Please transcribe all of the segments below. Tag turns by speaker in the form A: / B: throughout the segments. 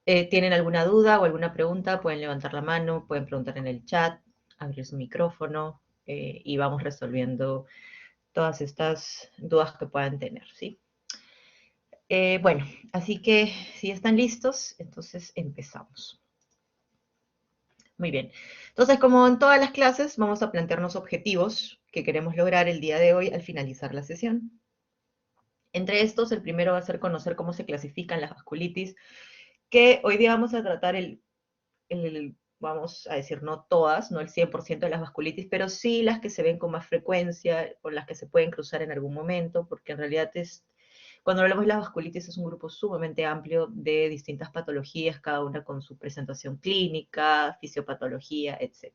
A: tienen alguna duda o alguna pregunta, pueden levantar la mano, pueden preguntar en el chat, abrir su micrófono y vamos resolviendo todas estas dudas que puedan tener, ¿sí? Bueno, así que si están listos, entonces empezamos. Muy bien. Entonces, como en todas las clases, vamos a plantearnos objetivos que queremos lograr el día de hoy al finalizar la sesión. Entre estos, el primero va a ser conocer cómo se clasifican las vasculitis, que hoy día vamos a tratar vamos a decir, no todas, no el 100% de las vasculitis, pero sí las que se ven con más frecuencia o las que se pueden cruzar en algún momento, porque en realidad cuando hablamos de las vasculitis es un grupo sumamente amplio de distintas patologías, cada una con su presentación clínica, fisiopatología, etc.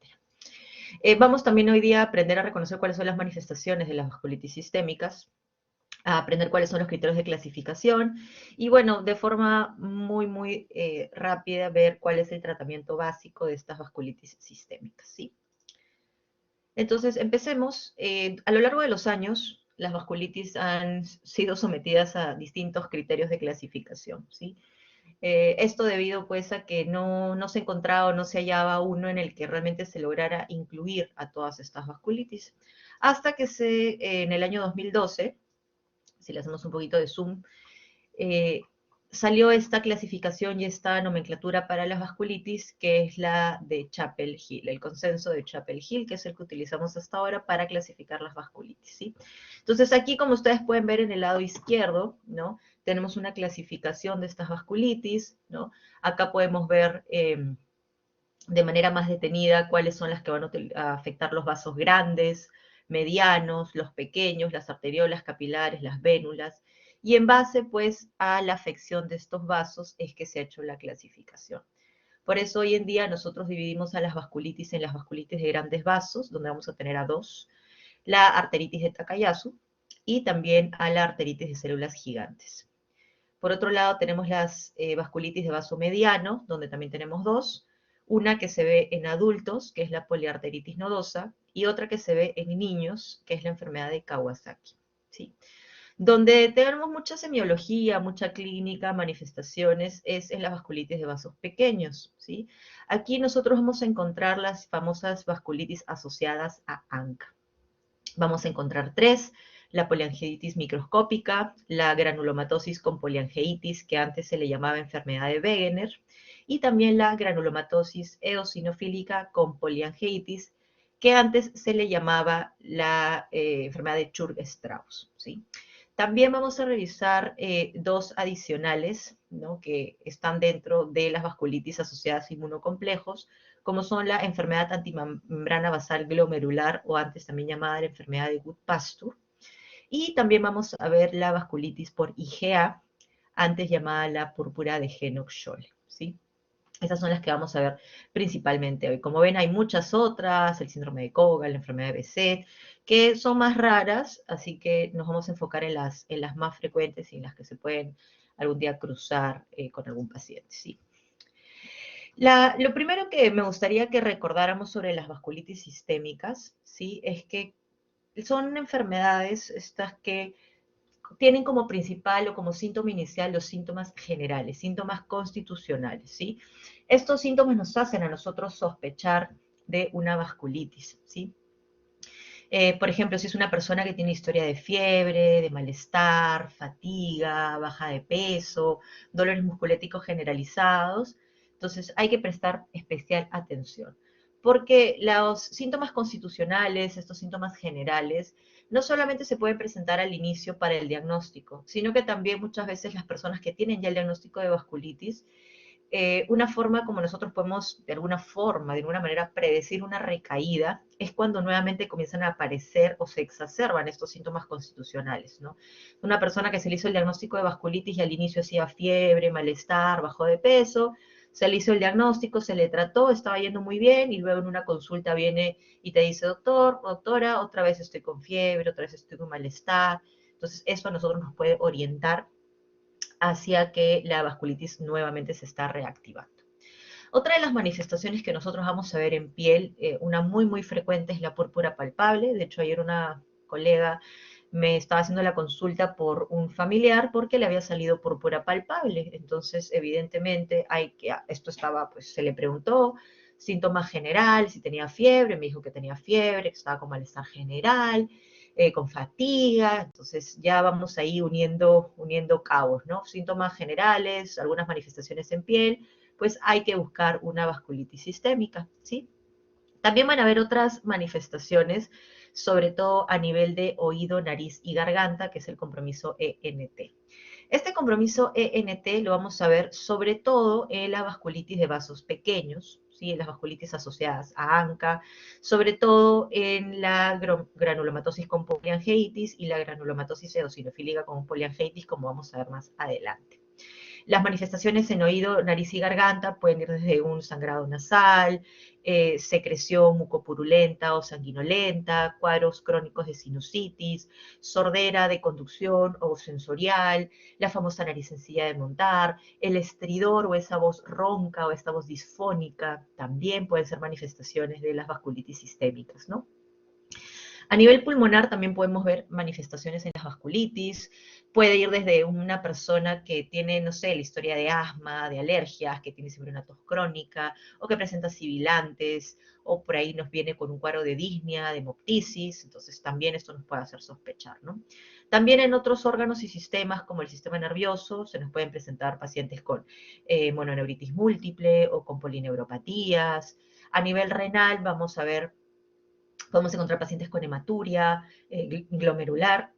A: Vamos también hoy día a aprender a reconocer cuáles son las manifestaciones de las vasculitis sistémicas, a aprender cuáles son los criterios de clasificación y, bueno, de forma muy rápida, ver cuál es el tratamiento básico de estas vasculitis sistémicas, ¿sí? Entonces, empecemos. A lo largo de los años, las vasculitis han sido sometidas a distintos criterios de clasificación, ¿sí? Esto debido, pues, a que no se encontraba o no se hallaba uno en el que realmente se lograra incluir a todas estas vasculitis, hasta que en el año 2012, si le hacemos un poquito de zoom, eh, salió esta clasificación y esta nomenclatura para las vasculitis, que es la de Chapel-Hill, el consenso de Chapel-Hill, que es el que utilizamos hasta ahora para clasificar las vasculitis, ¿sí? Entonces aquí, como ustedes pueden ver en el lado izquierdo, ¿no? Tenemos una clasificación de estas vasculitis, ¿no? Acá podemos ver de manera más detenida cuáles son las que van a afectar los vasos grandes, medianos, los pequeños, las arteriolas capilares, las vénulas, y en base, pues, a la afección de estos vasos es que se ha hecho la clasificación. Por eso hoy en día nosotros dividimos a las vasculitis en las vasculitis de grandes vasos, donde vamos a tener a dos, la arteritis de Takayasu y también a la arteritis de células gigantes. Por otro lado, tenemos las vasculitis de vaso mediano, donde también tenemos dos, una que se ve en adultos, que es la poliarteritis nodosa, y otra que se ve en niños, que es la enfermedad de Kawasaki, ¿sí? Donde tenemos mucha semiología, mucha clínica, manifestaciones, es en las vasculitis de vasos pequeños, ¿sí? Aquí nosotros vamos a encontrar las famosas vasculitis asociadas a ANCA. Vamos a encontrar tres: la poliangeitis microscópica, la granulomatosis con poliangeitis, que antes se le llamaba enfermedad de Wegener, y también la granulomatosis eosinofílica con poliangeitis, que antes se le llamaba la enfermedad de Churg-Strauss, ¿sí? También vamos a revisar dos adicionales, ¿no?, que están dentro de las vasculitis asociadas a inmunocomplejos, como son la enfermedad antimembrana basal glomerular, o antes también llamada la enfermedad de Goodpasture, y también vamos a ver la vasculitis por IgA, antes llamada la púrpura de Henoch-Schönle, ¿sí? Esas son las que vamos a ver principalmente hoy. Como ven, hay muchas otras, el síndrome de Koga, la enfermedad de Behçet, que son más raras, así que nos vamos a enfocar en las más frecuentes y en las que se pueden algún día cruzar con algún paciente, ¿sí? Lo primero que me gustaría que recordáramos sobre las vasculitis sistémicas, ¿sí?, es que son enfermedades estas que tienen como principal o como síntoma inicial los síntomas generales, síntomas constitucionales, ¿sí? Estos síntomas nos hacen a nosotros sospechar de una vasculitis, ¿sí? Por ejemplo, si es una persona que tiene historia de fiebre, de malestar, fatiga, baja de peso, dolores musculéticos generalizados, entonces hay que prestar especial atención, porque los síntomas constitucionales, estos síntomas generales, no solamente se pueden presentar al inicio para el diagnóstico, sino que también muchas veces las personas que tienen ya el diagnóstico de vasculitis, una forma como nosotros podemos, de alguna manera, predecir una recaída, es cuando nuevamente comienzan a aparecer o se exacerban estos síntomas constitucionales, ¿no? Una persona que se le hizo el diagnóstico de vasculitis y al inicio hacía fiebre, malestar, bajó de peso, se le hizo el diagnóstico, se le trató, estaba yendo muy bien, y luego en una consulta viene y te dice: doctor, doctora, otra vez estoy con fiebre, otra vez estoy con malestar. Entonces eso a nosotros nos puede orientar hacia que la vasculitis nuevamente se está reactivando. Otra de las manifestaciones que nosotros vamos a ver en piel, una muy frecuente, es la púrpura palpable. De hecho, ayer una colega me estaba haciendo la consulta por un familiar porque le había salido púrpura palpable. Entonces, evidentemente, esto estaba, pues se le preguntó, síntoma general, si tenía fiebre, me dijo que tenía fiebre, que estaba con malestar general, con fatiga. Entonces, ya vamos ahí uniendo cabos, ¿no? Síntomas generales, algunas manifestaciones en piel, pues hay que buscar una vasculitis sistémica, ¿sí? También van a haber otras manifestaciones, sobre todo a nivel de oído, nariz y garganta, que es el compromiso ENT. Este compromiso ENT lo vamos a ver sobre todo en la vasculitis de vasos pequeños, ¿sí? En las vasculitis asociadas a ANCA, sobre todo en la granulomatosis con poliangeitis y la granulomatosis eosinofílica con poliangeitis, como vamos a ver más adelante. Las manifestaciones en oído, nariz y garganta pueden ir desde un sangrado nasal, secreción mucopurulenta o sanguinolenta, cuadros crónicos de sinusitis, sordera de conducción o sensorial, la famosa nariz sencilla de montar, el estridor o esa voz ronca o esta voz disfónica, también pueden ser manifestaciones de las vasculitis sistémicas, ¿no? A nivel pulmonar también podemos ver manifestaciones en las vasculitis. Puede ir desde una persona que tiene, no sé, la historia de asma, de alergias, que tiene siempre una tos crónica, o que presenta sibilantes, o por ahí nos viene con un cuadro de disnea, de hemoptisis, entonces también esto nos puede hacer sospechar, ¿no? También en otros órganos y sistemas, como el sistema nervioso, se nos pueden presentar pacientes con mononeuritis múltiple o con polineuropatías. A nivel renal vamos a ver, podemos encontrar pacientes con hematuria, glomerular,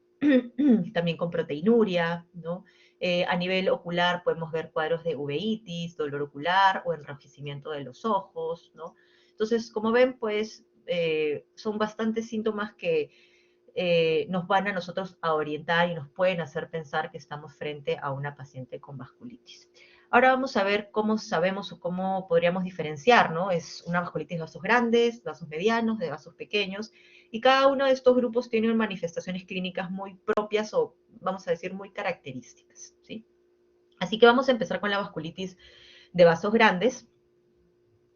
A: también con proteinuria, ¿no? A nivel ocular podemos ver cuadros de uveitis, dolor ocular o enrojecimiento de los ojos, ¿no? Entonces, como ven, pues son bastantes síntomas que nos van a nosotros a orientar y nos pueden hacer pensar que estamos frente a una paciente con vasculitis. Ahora vamos a ver cómo sabemos o cómo podríamos diferenciar, ¿no? Es una vasculitis de vasos grandes, de vasos medianos, de vasos pequeños, y cada uno de estos grupos tiene manifestaciones clínicas muy propias o, vamos a decir, muy características, ¿sí? Así que vamos a empezar con la vasculitis de vasos grandes.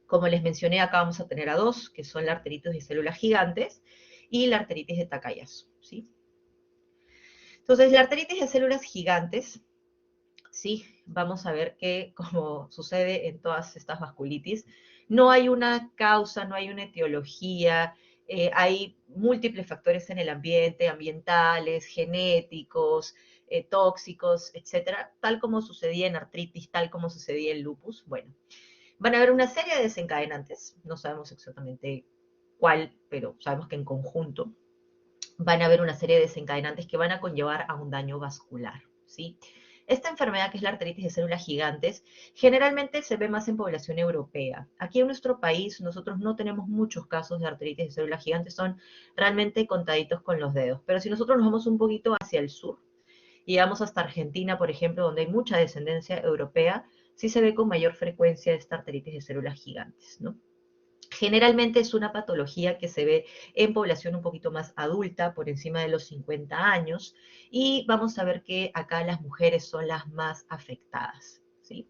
A: Como les mencioné, acá vamos a tener a dos, que son la arteritis de células gigantes y la arteritis de Takayasu, ¿sí? Entonces, la arteritis de células gigantes, sí, vamos a ver que, como sucede en todas estas vasculitis, no hay una causa, no hay una etiología, hay múltiples factores en el ambiente, ambientales, genéticos, tóxicos, etcétera, tal como sucedía en artritis, tal como sucedía en lupus. Bueno, van a haber una serie de desencadenantes, no sabemos exactamente cuál, pero sabemos que en conjunto van a haber una serie de desencadenantes que van a conllevar a un daño vascular, ¿sí? Esta enfermedad, que es la arteritis de células gigantes, generalmente se ve más en población europea. Aquí en nuestro país nosotros no tenemos muchos casos de arteritis de células gigantes, son realmente contaditos con los dedos. Pero si nosotros nos vamos un poquito hacia el sur, y vamos hasta Argentina, por ejemplo, donde hay mucha descendencia europea, sí se ve con mayor frecuencia esta arteritis de células gigantes, ¿no? Generalmente es una patología que se ve en población un poquito más adulta, por encima de los 50 años, y vamos a ver que acá las mujeres son las más afectadas, ¿sí?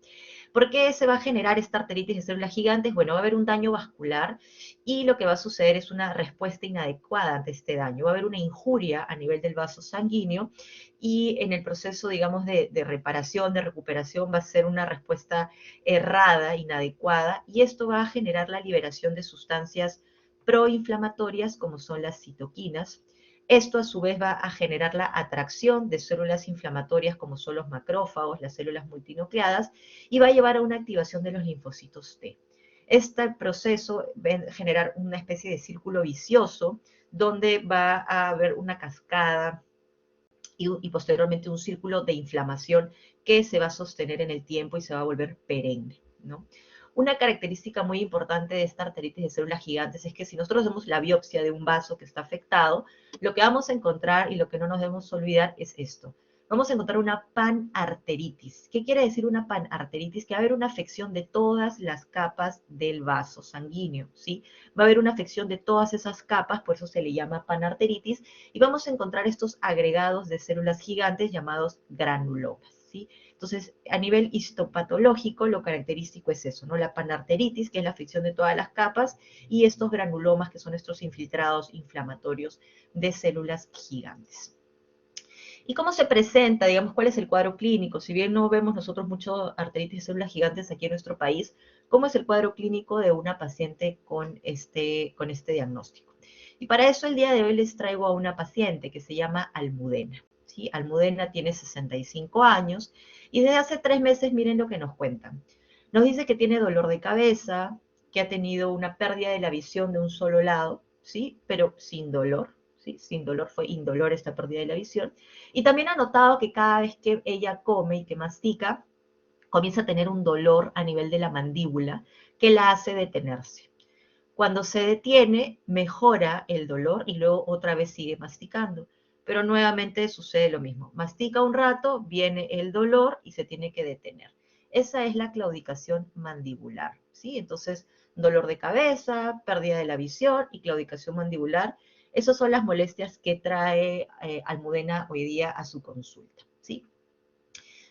A: ¿Por qué se va a generar esta arteritis de células gigantes? Bueno, va a haber un daño vascular y lo que va a suceder es una respuesta inadecuada ante este daño. Va a haber una injuria a nivel del vaso sanguíneo y en el proceso, digamos, de reparación, de recuperación, va a ser una respuesta errada, inadecuada, y esto va a generar la liberación de sustancias proinflamatorias como son las citoquinas. Esto a su vez va a generar la atracción de células inflamatorias como son los macrófagos, las células multinucleadas, y va a llevar a una activación de los linfocitos T. Este proceso va a generar una especie de círculo vicioso donde va a haber una cascada y posteriormente un círculo de inflamación que se va a sostener en el tiempo y se va a volver perenne, ¿no? Una característica muy importante de esta arteritis de células gigantes es que si nosotros hacemos la biopsia de un vaso que está afectado, lo que vamos a encontrar y lo que no nos debemos olvidar es esto. Vamos a encontrar una panarteritis. ¿Qué quiere decir una panarteritis? Que va a haber una afección de todas las capas del vaso sanguíneo, ¿sí? Va a haber una afección de todas esas capas, por eso se le llama panarteritis, y vamos a encontrar estos agregados de células gigantes llamados granulomas, ¿sí? Entonces, a nivel histopatológico, lo característico es eso, ¿no? La panarteritis, que es la afección de todas las capas, y estos granulomas, que son estos infiltrados inflamatorios de células gigantes. ¿Y cómo se presenta? Digamos, ¿cuál es el cuadro clínico? Si bien no vemos nosotros mucho arteritis de células gigantes aquí en nuestro país, ¿cómo es el cuadro clínico de una paciente con este diagnóstico? Y para eso el día de hoy les traigo a una paciente que se llama Almudena. ¿Sí? Almudena tiene 65 años y desde hace 3 meses miren lo que nos cuentan. Nos dice que tiene dolor de cabeza, que ha tenido una pérdida de la visión de un solo lado, ¿sí? Pero sin dolor, ¿sí? Sin dolor, fue indolor esta pérdida de la visión. Y también ha notado que cada vez que ella come y que mastica, comienza a tener un dolor a nivel de la mandíbula que la hace detenerse. Cuando se detiene, mejora el dolor y luego otra vez sigue masticando. Pero nuevamente sucede lo mismo. Mastica un rato, viene el dolor y se tiene que detener. Esa es la claudicación mandibular, ¿sí? Entonces, dolor de cabeza, pérdida de la visión y claudicación mandibular. Esas son las molestias que trae Almudena hoy día a su consulta, ¿sí?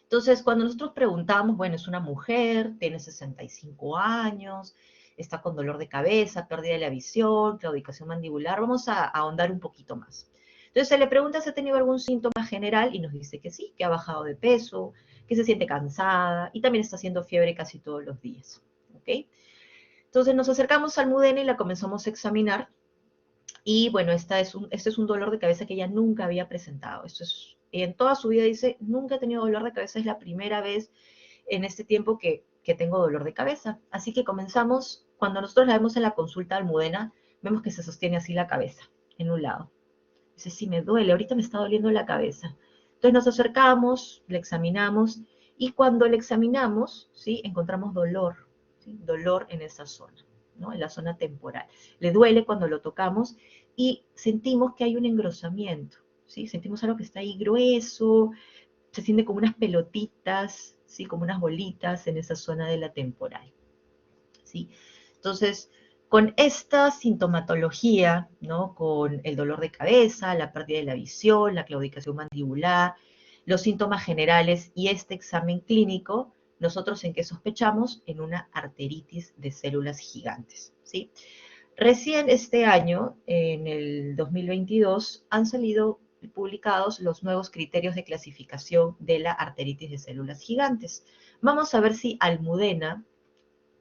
A: Entonces, cuando nosotros preguntamos, bueno, es una mujer, tiene 65 años, está con dolor de cabeza, pérdida de la visión, claudicación mandibular, vamos a ahondar un poquito más. Entonces se le pregunta si ha tenido algún síntoma general y nos dice que sí, que ha bajado de peso, que se siente cansada y también está haciendo fiebre casi todos los días. ¿Ok? Entonces nos acercamos al Almudena y la comenzamos a examinar y bueno, este es un dolor de cabeza que ella nunca había presentado. Esto es, en toda su vida dice, nunca he tenido dolor de cabeza, es la primera vez en este tiempo que tengo dolor de cabeza. Así que comenzamos, cuando nosotros la vemos en la consulta Almudena, vemos que se sostiene así la cabeza, en un lado. Dice, sí, me duele, ahorita me está doliendo la cabeza. Entonces nos acercamos, le examinamos, y cuando le examinamos, ¿sí? Encontramos dolor, ¿sí? Dolor en esa zona, ¿no? En la zona temporal. Le duele cuando lo tocamos y sentimos que hay un engrosamiento, ¿sí? Sentimos algo que está ahí grueso, se siente como unas pelotitas, ¿sí? Como unas bolitas en esa zona de la temporal, ¿sí? Entonces, con esta sintomatología, ¿no? Con el dolor de cabeza, la pérdida de la visión, la claudicación mandibular, los síntomas generales y este examen clínico, nosotros en qué sospechamos? En una arteritis de células gigantes, ¿sí? Recién este año, en el 2022, han salido publicados los nuevos criterios de clasificación de la arteritis de células gigantes. Vamos a ver si Almudena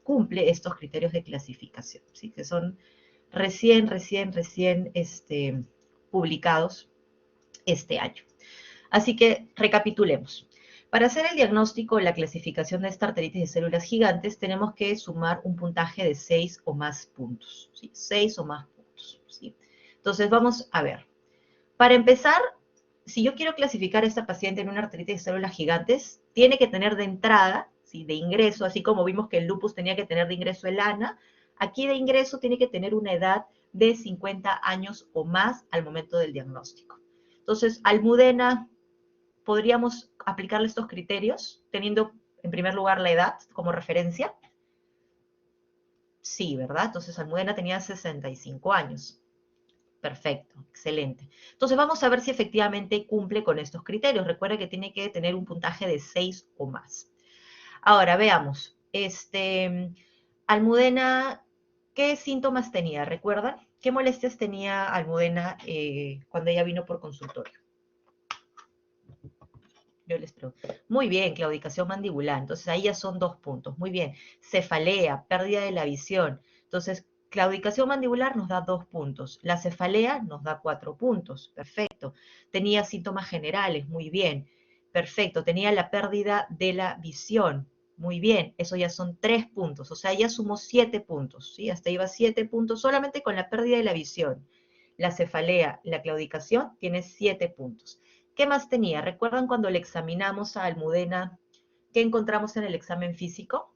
A: cumple estos criterios de clasificación, ¿sí? Que son recién publicados este año. Así que recapitulemos. Para hacer el diagnóstico o la clasificación de esta arteritis de células gigantes, tenemos que sumar un puntaje de 6 o más puntos, ¿sí? 6 o más puntos, ¿sí? Entonces, vamos a ver. Para empezar, si yo quiero clasificar a esta paciente en una arteritis de células gigantes, tiene que tener de entrada, ¿sí? De ingreso, así como vimos que el lupus tenía que tener de ingreso el ANA, aquí de ingreso tiene que tener una edad de 50 años o más al momento del diagnóstico. Entonces, Almudena, ¿podríamos aplicarle estos criterios teniendo en primer lugar la edad como referencia? Sí, ¿verdad? Entonces Almudena tenía 65 años. Perfecto, excelente. Entonces vamos a ver si efectivamente cumple con estos criterios. Recuerda que tiene que tener un puntaje de 6 o más. Ahora veamos. Almudena, ¿qué síntomas tenía? ¿Recuerdan? ¿Qué molestias tenía Almudena cuando ella vino por consultorio? Yo les pregunto. Muy bien, claudicación mandibular. Entonces ahí ya son 2 puntos. Muy bien. Cefalea, pérdida de la visión. Entonces, claudicación mandibular nos da 2 puntos. La cefalea nos da 4 puntos. Perfecto. Tenía síntomas generales. Muy bien. Perfecto. Tenía la pérdida de la visión. Muy bien. Eso ya son 3 puntos. O sea, ya sumó 7 puntos. ¿Sí? Hasta iba 7 puntos solamente con la pérdida de la visión. La cefalea, la claudicación, tiene 7 puntos. ¿Qué más tenía? ¿Recuerdan cuando le examinamos a Almudena, qué encontramos en el examen físico?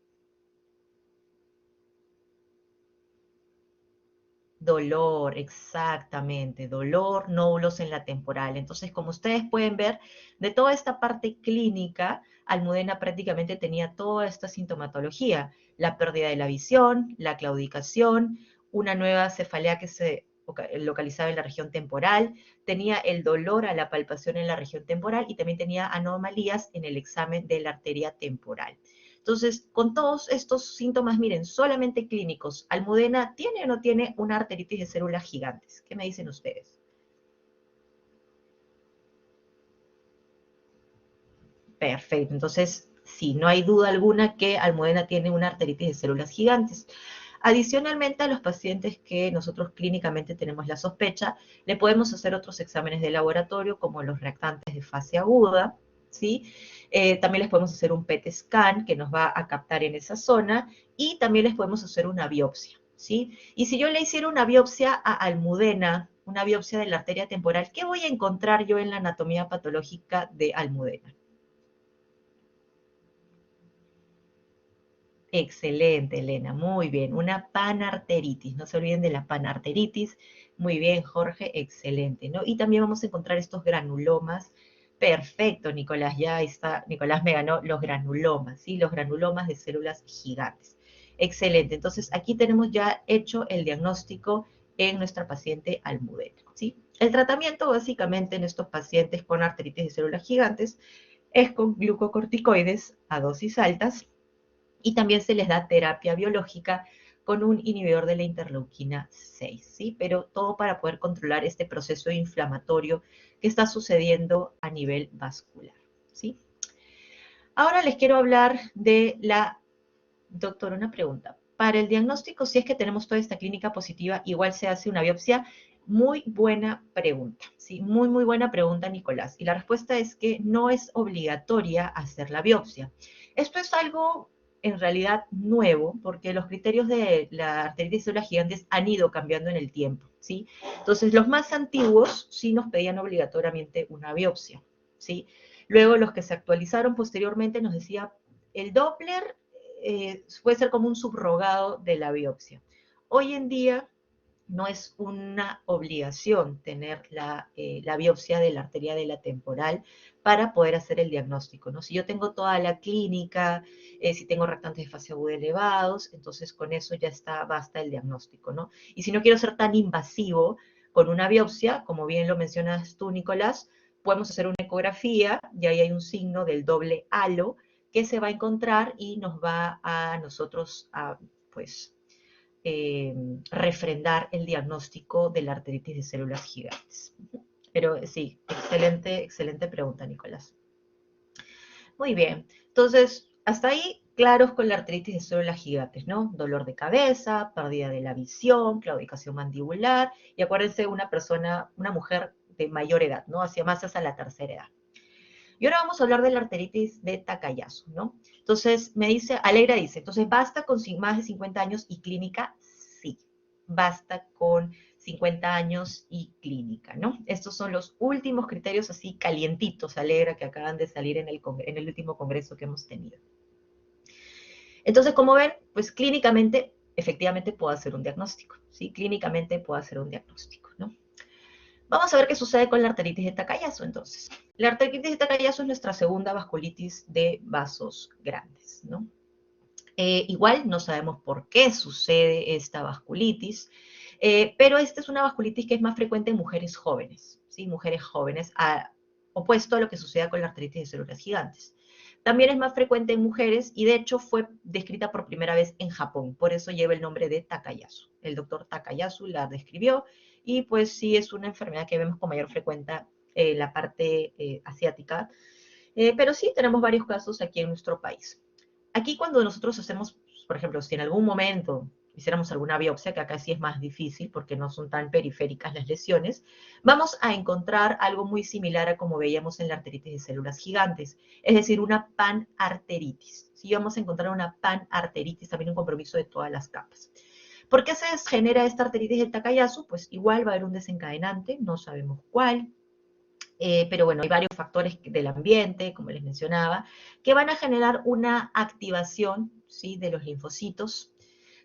A: Dolor, exactamente, dolor, nódulos en la temporal. Entonces, como ustedes pueden ver, de toda esta parte clínica, Almudena prácticamente tenía toda esta sintomatología, la pérdida de la visión, la claudicación, una nueva cefalea que se localizaba en la región temporal, tenía el dolor a la palpación en la región temporal y también tenía anomalías en el examen de la arteria temporal. Entonces, con todos estos síntomas, miren, solamente clínicos, ¿Almudena tiene o no tiene una arteritis de células gigantes? ¿Qué me dicen ustedes? Perfecto, entonces sí, no hay duda alguna que Almudena tiene una arteritis de células gigantes. Adicionalmente, a los pacientes que nosotros clínicamente tenemos la sospecha, le podemos hacer otros exámenes de laboratorio, como los reactantes de fase aguda, ¿sí? También les podemos hacer un PET scan que nos va a captar en esa zona, y también les podemos hacer una biopsia, ¿sí? Y si yo le hiciera una biopsia a Almudena, una biopsia de la arteria temporal, ¿qué voy a encontrar yo en la anatomía patológica de Almudena? Excelente, Elena, muy bien. Una panarteritis, no se olviden de la panarteritis. Muy bien, Jorge, excelente, ¿no? Y también vamos a encontrar estos granulomas. Perfecto, Nicolás, ya está, Nicolás me ganó los granulomas, ¿sí? Los granulomas de células gigantes. Excelente, entonces aquí tenemos ya hecho el diagnóstico en nuestra paciente Almudena, ¿sí? El tratamiento básicamente en estos pacientes con arteritis de células gigantes es con glucocorticoides a dosis altas, y también se les da terapia biológica con un inhibidor de la interleuquina 6, ¿sí? Pero todo para poder controlar este proceso inflamatorio que está sucediendo a nivel vascular, ¿sí? Ahora les quiero hablar de la, doctora, una pregunta. Para el diagnóstico, si es que tenemos toda esta clínica positiva, igual se hace una biopsia. Muy buena pregunta, ¿sí? Muy, muy buena pregunta, Nicolás. Y la respuesta es que no es obligatoria hacer la biopsia. Esto es algo en realidad nuevo, porque los criterios de la arteritis de células gigantes han ido cambiando en el tiempo, ¿sí? Entonces, los más antiguos sí nos pedían obligatoriamente una biopsia, ¿sí? Luego, los que se actualizaron posteriormente nos decía, el Doppler puede ser como un subrogado de la biopsia. Hoy en día no es una obligación tener la biopsia de la arteria de la temporal para poder hacer el diagnóstico, ¿no? Si yo tengo toda la clínica, si tengo reactantes de fase aguda elevados, entonces con eso ya está, basta el diagnóstico, ¿no? Y si no quiero ser tan invasivo con una biopsia, como bien lo mencionas tú, Nicolás, podemos hacer una ecografía y ahí hay un signo del doble halo que se va a encontrar y nos va a nosotros a, pues, eh, refrendar el diagnóstico de la arteritis de células gigantes. Pero sí, excelente, excelente pregunta, Nicolás. Muy bien, entonces, hasta ahí claros con la artritis de células gigantes, ¿no? Dolor de cabeza, pérdida de la visión, claudicación mandibular, y acuérdense, una persona, una mujer de mayor edad, ¿no? Hacia más hacia la tercera edad. Y ahora vamos a hablar de la arteritis de Takayasu, ¿no? Entonces, me dice, Alegra dice, entonces, ¿basta con más de 50 años y clínica? Sí, basta con 50 años y clínica, ¿no? Estos son los últimos criterios así calientitos, Alegra, que acaban de salir en el último congreso que hemos tenido. Entonces, como ven, pues clínicamente, efectivamente puedo hacer un diagnóstico, ¿sí? Clínicamente puedo hacer un diagnóstico, ¿no? Vamos a ver qué sucede con la arteritis de Takayasu, entonces. La arteritis de Takayasu es nuestra segunda vasculitis de vasos grandes, ¿no? Igual no sabemos por qué sucede esta vasculitis, pero esta es una vasculitis que es más frecuente en mujeres jóvenes, ¿sí? Mujeres jóvenes, opuesto a lo que sucede con la arteritis de células gigantes. También es más frecuente en mujeres y de hecho fue descrita por primera vez en Japón, por eso lleva el nombre de Takayasu. El doctor Takayasu la describió y pues sí es una enfermedad que vemos con mayor frecuencia en la parte asiática, pero sí tenemos varios casos aquí en nuestro país. Aquí cuando nosotros hacemos, por ejemplo, si en algún momento hiciéramos alguna biopsia, que acá sí es más difícil porque no son tan periféricas las lesiones, vamos a encontrar algo muy similar a como veíamos en la arteritis de células gigantes, es decir, una panarteritis. Si vamos a encontrar una panarteritis, también un compromiso de todas las capas. ¿Por qué se genera esta arteritis del Takayasu? Pues igual va a haber un desencadenante, no sabemos cuál, pero bueno, hay varios factores del ambiente, como les mencionaba, que van a generar una activación, ¿sí?, de los linfocitos,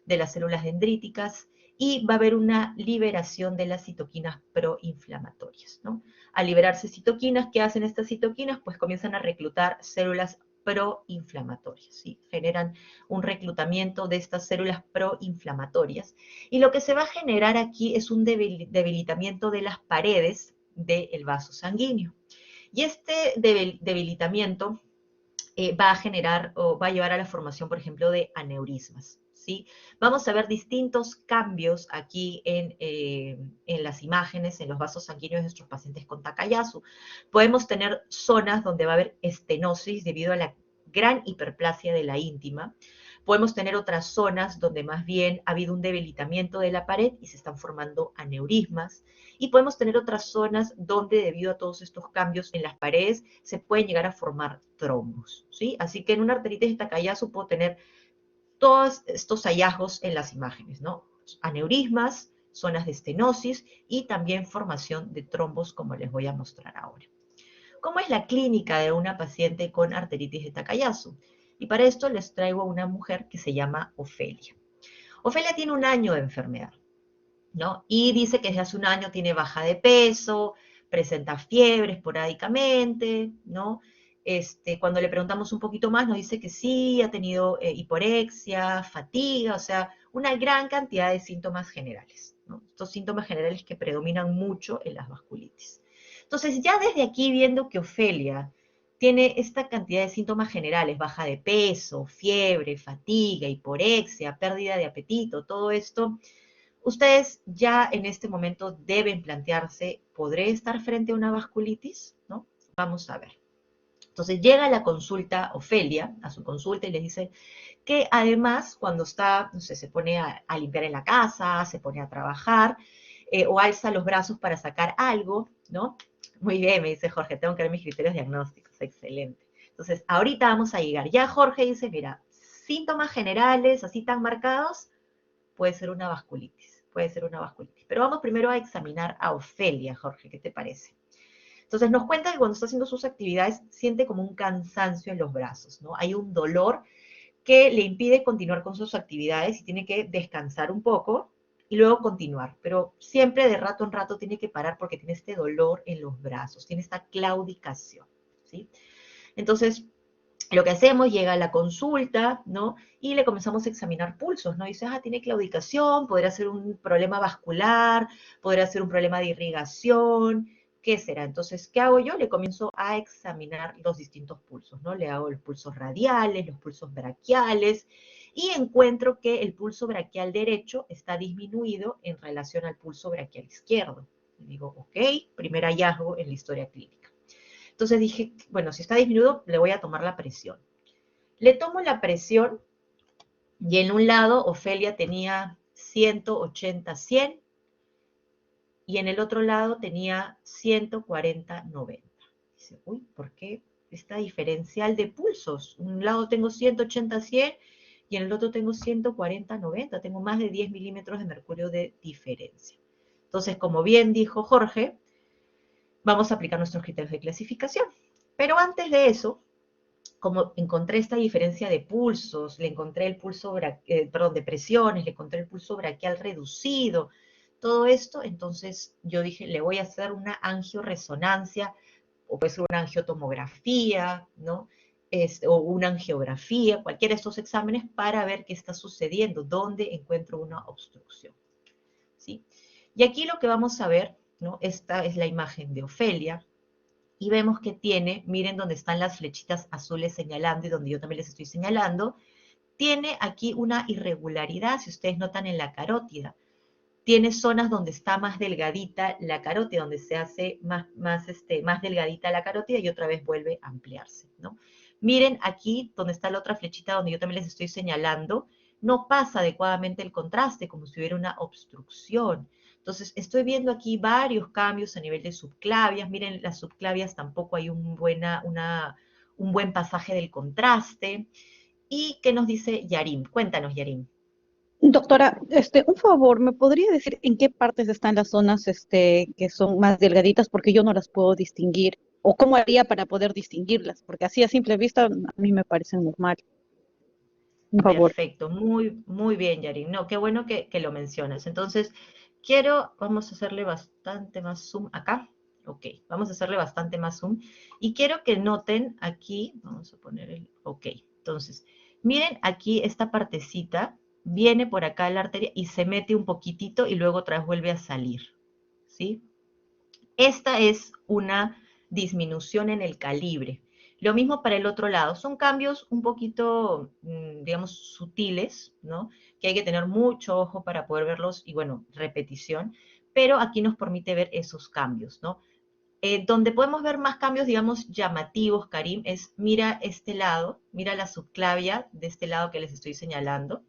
A: de las células dendríticas, y va a haber una liberación de las citoquinas proinflamatorias, ¿no? Al liberarse citoquinas, ¿qué hacen estas citoquinas? Pues comienzan a reclutar células proinflamatorias, ¿sí? Generan un reclutamiento de estas células proinflamatorias, y lo que se va a generar aquí es un debilitamiento de las paredes del vaso sanguíneo. Y este debilitamiento va a generar o va a llevar a la formación, por ejemplo, de aneurismas. ¿Sí? Vamos a ver distintos cambios aquí en las imágenes, en los vasos sanguíneos de nuestros pacientes con Takayasu. Podemos tener zonas donde va a haber estenosis debido a la gran hiperplasia de la íntima. Podemos tener otras zonas donde más bien ha habido un debilitamiento de la pared y se están formando aneurismas. Y podemos tener otras zonas donde debido a todos estos cambios en las paredes se pueden llegar a formar trombos, ¿sí? Así que en una arteritis de Takayasu puedo tener todos estos hallazgos en las imágenes, ¿no? Aneurismas, zonas de estenosis y también formación de trombos, como les voy a mostrar ahora. ¿Cómo es la clínica de una paciente con arteritis de Takayasu? Y para esto les traigo a una mujer que se llama Ofelia. Ofelia tiene 1 año de enfermedad, ¿no? Y dice que desde hace 1 año tiene baja de peso, presenta fiebre esporádicamente, ¿no? Cuando le preguntamos un poquito más, nos dice que sí, ha tenido hiporexia, fatiga, o sea, una gran cantidad de síntomas generales, ¿no? Estos síntomas generales que predominan mucho en las vasculitis. Entonces, ya desde aquí, viendo que Ofelia tiene esta cantidad de síntomas generales, baja de peso, fiebre, fatiga, hiporexia, pérdida de apetito, todo esto, ustedes ya en este momento deben plantearse, ¿podré estar frente a una vasculitis? ¿No? Vamos a ver. Entonces llega a la consulta Ofelia, a su consulta, y les dice que además cuando está, no sé, se pone a limpiar en la casa, se pone a trabajar, o alza los brazos para sacar algo, ¿no? Muy bien, me dice Jorge, tengo que ver mis criterios diagnósticos, excelente. Entonces, ahorita vamos a llegar. Ya Jorge dice, mira, síntomas generales así tan marcados, puede ser una vasculitis, puede ser una vasculitis. Pero vamos primero a examinar a Ofelia, Jorge, ¿qué te parece? Entonces nos cuenta que cuando está haciendo sus actividades siente como un cansancio en los brazos, ¿no? Hay un dolor que le impide continuar con sus actividades y tiene que descansar un poco y luego continuar. Pero siempre de rato en rato tiene que parar porque tiene este dolor en los brazos, tiene esta claudicación, ¿sí? Entonces, lo que hacemos, llega a la consulta, ¿no? Y le comenzamos a examinar pulsos, ¿no? Dice, tiene claudicación, podría ser un problema vascular, podría ser un problema de irrigación, ¿qué será? Entonces, ¿qué hago yo? Le comienzo a examinar los distintos pulsos, ¿no? Le hago los pulsos radiales, los pulsos braquiales, y encuentro que el pulso braquial derecho está disminuido en relación al pulso braquial izquierdo. Y digo, ok, primer hallazgo en la historia clínica. Entonces dije, bueno, si está disminuido, le voy a tomar la presión. Le tomo la presión y en un lado Ofelia tenía 180-100 y en el otro lado tenía 140-90. Dice, uy, ¿por qué esta diferencial de pulsos? Un lado tengo 180-100 y en el otro tengo 140-90. Tengo más de 10 milímetros de mercurio de diferencia. Entonces, como bien dijo Jorge, vamos a aplicar nuestros criterios de clasificación. Pero antes de eso, como encontré esta diferencia de pulsos, le encontré el pulso, de presiones, le encontré el pulso braquial reducido, todo esto, entonces yo dije, le voy a hacer una angioresonancia, o puede ser una angiotomografía, ¿no? O una angiografía, cualquiera de estos exámenes para ver qué está sucediendo, dónde encuentro una obstrucción, ¿sí? Y aquí lo que vamos a ver, ¿no? Esta es la imagen de Ofelia, y vemos que tiene, miren donde están las flechitas azules señalando y donde yo también les estoy señalando, tiene aquí una irregularidad, si ustedes notan en la carótida. Tiene zonas donde está más delgadita la carótida, donde se hace más delgadita la carótida y otra vez vuelve a ampliarse, ¿no? Miren aquí donde está la otra flechita donde yo también les estoy señalando, no pasa adecuadamente el contraste, como si hubiera una obstrucción. Entonces, estoy viendo aquí varios cambios a nivel de subclavias. Miren, las subclavias tampoco hay un buen pasaje del contraste. ¿Y qué nos dice Yarim? Cuéntanos, Yarim.
B: Doctora, un favor, ¿me podría decir en qué partes están las zonas, que son más delgaditas? Porque yo no las puedo distinguir. ¿O cómo haría para poder distinguirlas? Porque así a simple vista a mí me parecen normal. Un favor.
A: Perfecto, muy, muy bien, Yarin. No, qué bueno que lo mencionas. Entonces, vamos a hacerle bastante más zoom acá. Ok, vamos a hacerle bastante más zoom. Y quiero que noten aquí, vamos a poner ok. Entonces, miren aquí esta partecita, viene por acá la arteria y se mete un poquitito y luego otra vez vuelve a salir, ¿sí? Esta es una disminución en el calibre. Lo mismo para el otro lado. Son cambios un poquito, digamos, sutiles, ¿no? Que hay que tener mucho ojo para poder verlos y, bueno, repetición. Pero aquí nos permite ver esos cambios, ¿no? Donde podemos ver más cambios, digamos, llamativos, Karim, es mira este lado, mira la subclavia de este lado que les estoy señalando.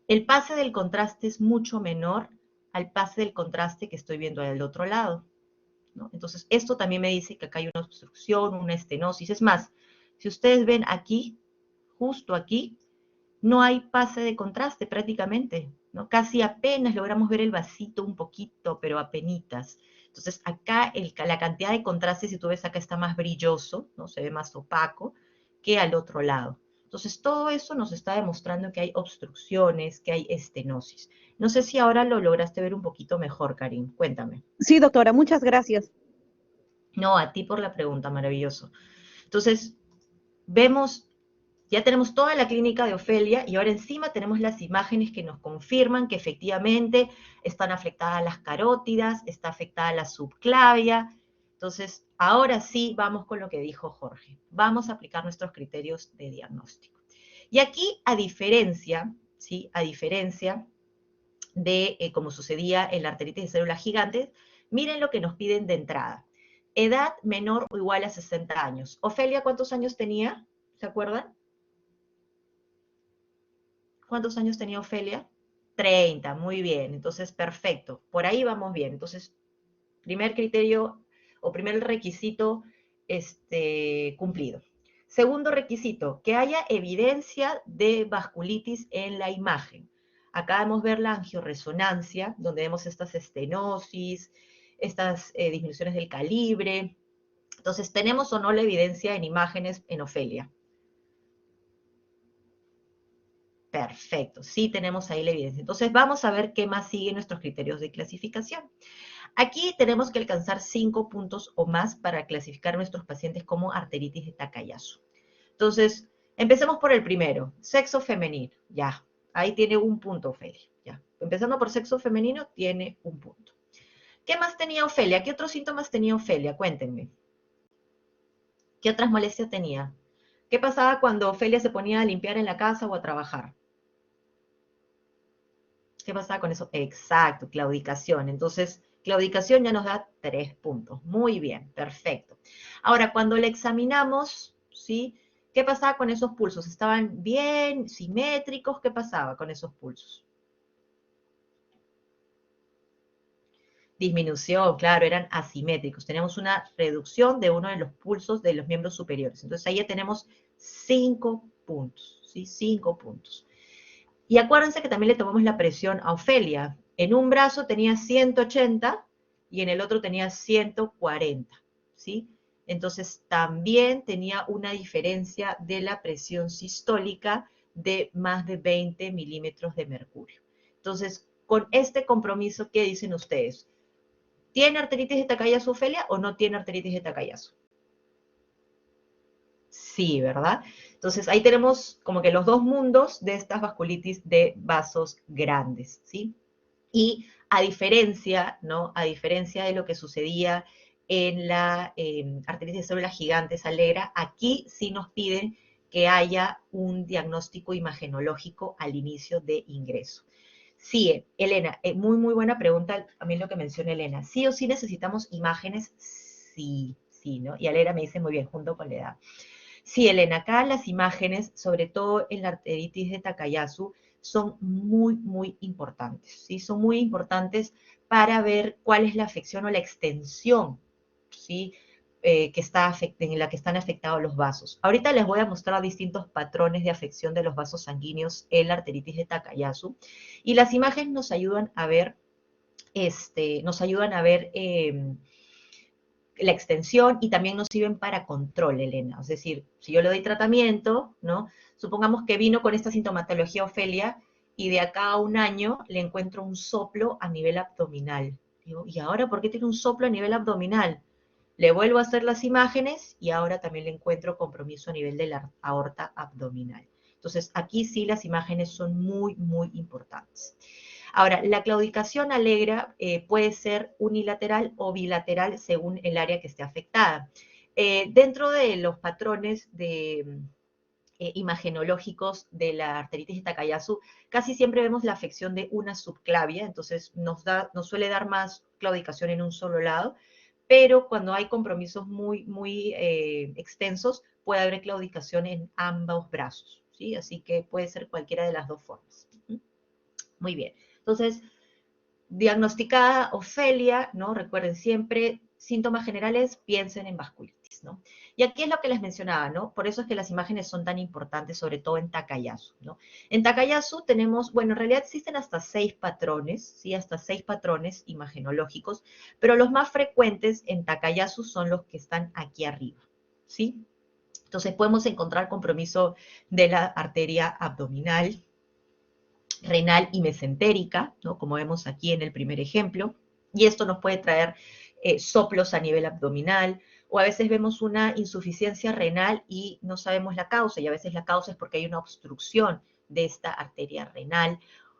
A: El pase del contraste es mucho menor al pase del contraste que estoy viendo del otro lado, ¿no? Entonces, esto también me dice que acá hay una obstrucción, una estenosis. Es más, si ustedes ven aquí, justo aquí, no hay pase de contraste prácticamente, ¿no? Casi apenas logramos ver el vasito un poquito, pero apenitas. Entonces, acá la cantidad de contraste, si tú ves acá, está más brilloso, ¿no? Se ve más opaco que al otro lado. Entonces, todo eso nos está demostrando que hay obstrucciones, que hay estenosis. No sé si ahora lo lograste ver un poquito mejor, Karim. Cuéntame.
B: Sí, doctora, muchas gracias.
A: No, a ti por la pregunta, maravilloso. Entonces, vemos, ya tenemos toda la clínica de Ofelia y ahora encima tenemos las imágenes que nos confirman que efectivamente están afectadas las carótidas, está afectada la subclavia. Entonces, ahora sí vamos con lo que dijo Jorge. Vamos a aplicar nuestros criterios de diagnóstico. Y aquí, a diferencia, ¿sí? A diferencia de como sucedía en la arteritis de células gigantes, miren lo que nos piden de entrada. Edad menor o igual a 60 años. Ofelia, ¿cuántos años tenía? ¿Se acuerdan? ¿Cuántos años tenía Ofelia? 30, muy bien. Entonces, perfecto. Por ahí vamos bien. Entonces, primer criterio o primer requisito cumplido. Segundo requisito, que haya evidencia de vasculitis en la imagen. Acá vamos a ver la angioresonancia, donde vemos estas estenosis, estas disminuciones del calibre. Entonces, ¿tenemos o no la evidencia en imágenes en Ofelia? Perfecto, sí tenemos ahí la evidencia. Entonces, vamos a ver qué más siguen nuestros criterios de clasificación. Aquí tenemos que alcanzar 5 puntos o más para clasificar a nuestros pacientes como arteritis de Takayasu. Entonces, empecemos por el primero, sexo femenino. Ya, ahí tiene un punto Ofelia. Ya, empezando por sexo femenino, tiene un punto. ¿Qué más tenía Ofelia? ¿Qué otros síntomas tenía Ofelia? Cuéntenme. ¿Qué otras molestias tenía? ¿Qué pasaba cuando Ofelia se ponía a limpiar en la casa o a trabajar? ¿Qué pasaba con eso? Exacto, claudicación. Entonces, claudicación ya nos da 3 puntos. Muy bien, perfecto. Ahora, cuando le examinamos, ¿sí? ¿Qué pasaba con esos pulsos? ¿Estaban bien, simétricos? ¿Qué pasaba con esos pulsos? Disminución, claro, eran asimétricos. Tenemos una reducción de uno de los pulsos de los miembros superiores. Entonces, ahí ya tenemos 5 puntos, ¿sí? 5 puntos. Y acuérdense que también le tomamos la presión a Ofelia. En un brazo tenía 180 y en el otro tenía 140, ¿sí? Entonces también tenía una diferencia de la presión sistólica de más de 20 milímetros de mercurio. Entonces, con este compromiso, ¿qué dicen ustedes? ¿Tiene arteritis de Takayasu Ofelia o no tiene arteritis de Takayasu? Sí, ¿verdad? Entonces ahí tenemos como que los dos mundos de estas vasculitis de vasos grandes, ¿sí? Y a diferencia, ¿no? A diferencia de lo que sucedía en la arteritis de células gigantes alegra, aquí sí nos piden que haya un diagnóstico imagenológico al inicio de ingreso. Sí, Elena, muy, muy buena pregunta también lo que menciona Elena. ¿Sí o sí necesitamos imágenes? Sí, sí, ¿no? Y Alegra me dice muy bien, junto con la edad. Sí, Elena, acá las imágenes, sobre todo en la arteritis de Takayasu, son muy, muy importantes, ¿sí? Son muy importantes para ver cuál es la afección o la extensión, ¿sí? En la que están afectados los vasos. Ahorita les voy a mostrar distintos patrones de afección de los vasos sanguíneos en la arteritis de Takayasu y las imágenes nos ayudan a ver, la extensión y también nos sirven para control, Elena. Es decir, si yo le doy tratamiento, ¿no? Supongamos que vino con esta sintomatología Ofelia y de acá a un año le encuentro un soplo a nivel abdominal. Digo, ¿y ahora por qué tiene un soplo a nivel abdominal? Le vuelvo a hacer las imágenes y ahora también le encuentro compromiso a nivel de la aorta abdominal. Entonces, aquí sí las imágenes son muy, muy importantes. Ahora, la claudicación alegra puede ser unilateral o bilateral según el área que esté afectada. Dentro de los patrones imagenológicos de la arteritis de Takayasu, casi siempre vemos la afección de una subclavia, entonces nos suele dar más claudicación en un solo lado, pero cuando hay compromisos muy extensos, puede haber claudicación en ambos brazos, ¿sí? Así que puede ser cualquiera de las dos formas. Muy bien. Entonces, diagnosticada Ofelia, ¿no? Recuerden siempre, síntomas generales, piensen en vasculitis, ¿no? Y aquí es lo que les mencionaba, ¿no? Por eso es que las imágenes son tan importantes, sobre todo en Takayasu, ¿no? En Takayasu tenemos, bueno, en realidad existen hasta 6 patrones, ¿sí? Hasta 6 patrones imagenológicos, pero los más frecuentes en Takayasu son los que están aquí arriba, ¿sí? Entonces podemos encontrar compromiso de la arteria abdominal, renal y mesentérica, ¿no? Como vemos aquí en el primer ejemplo, y esto nos puede traer soplos a nivel abdominal, o a veces vemos una insuficiencia renal y no sabemos la causa, y a veces la causa es porque hay una obstrucción de esta arteria renal,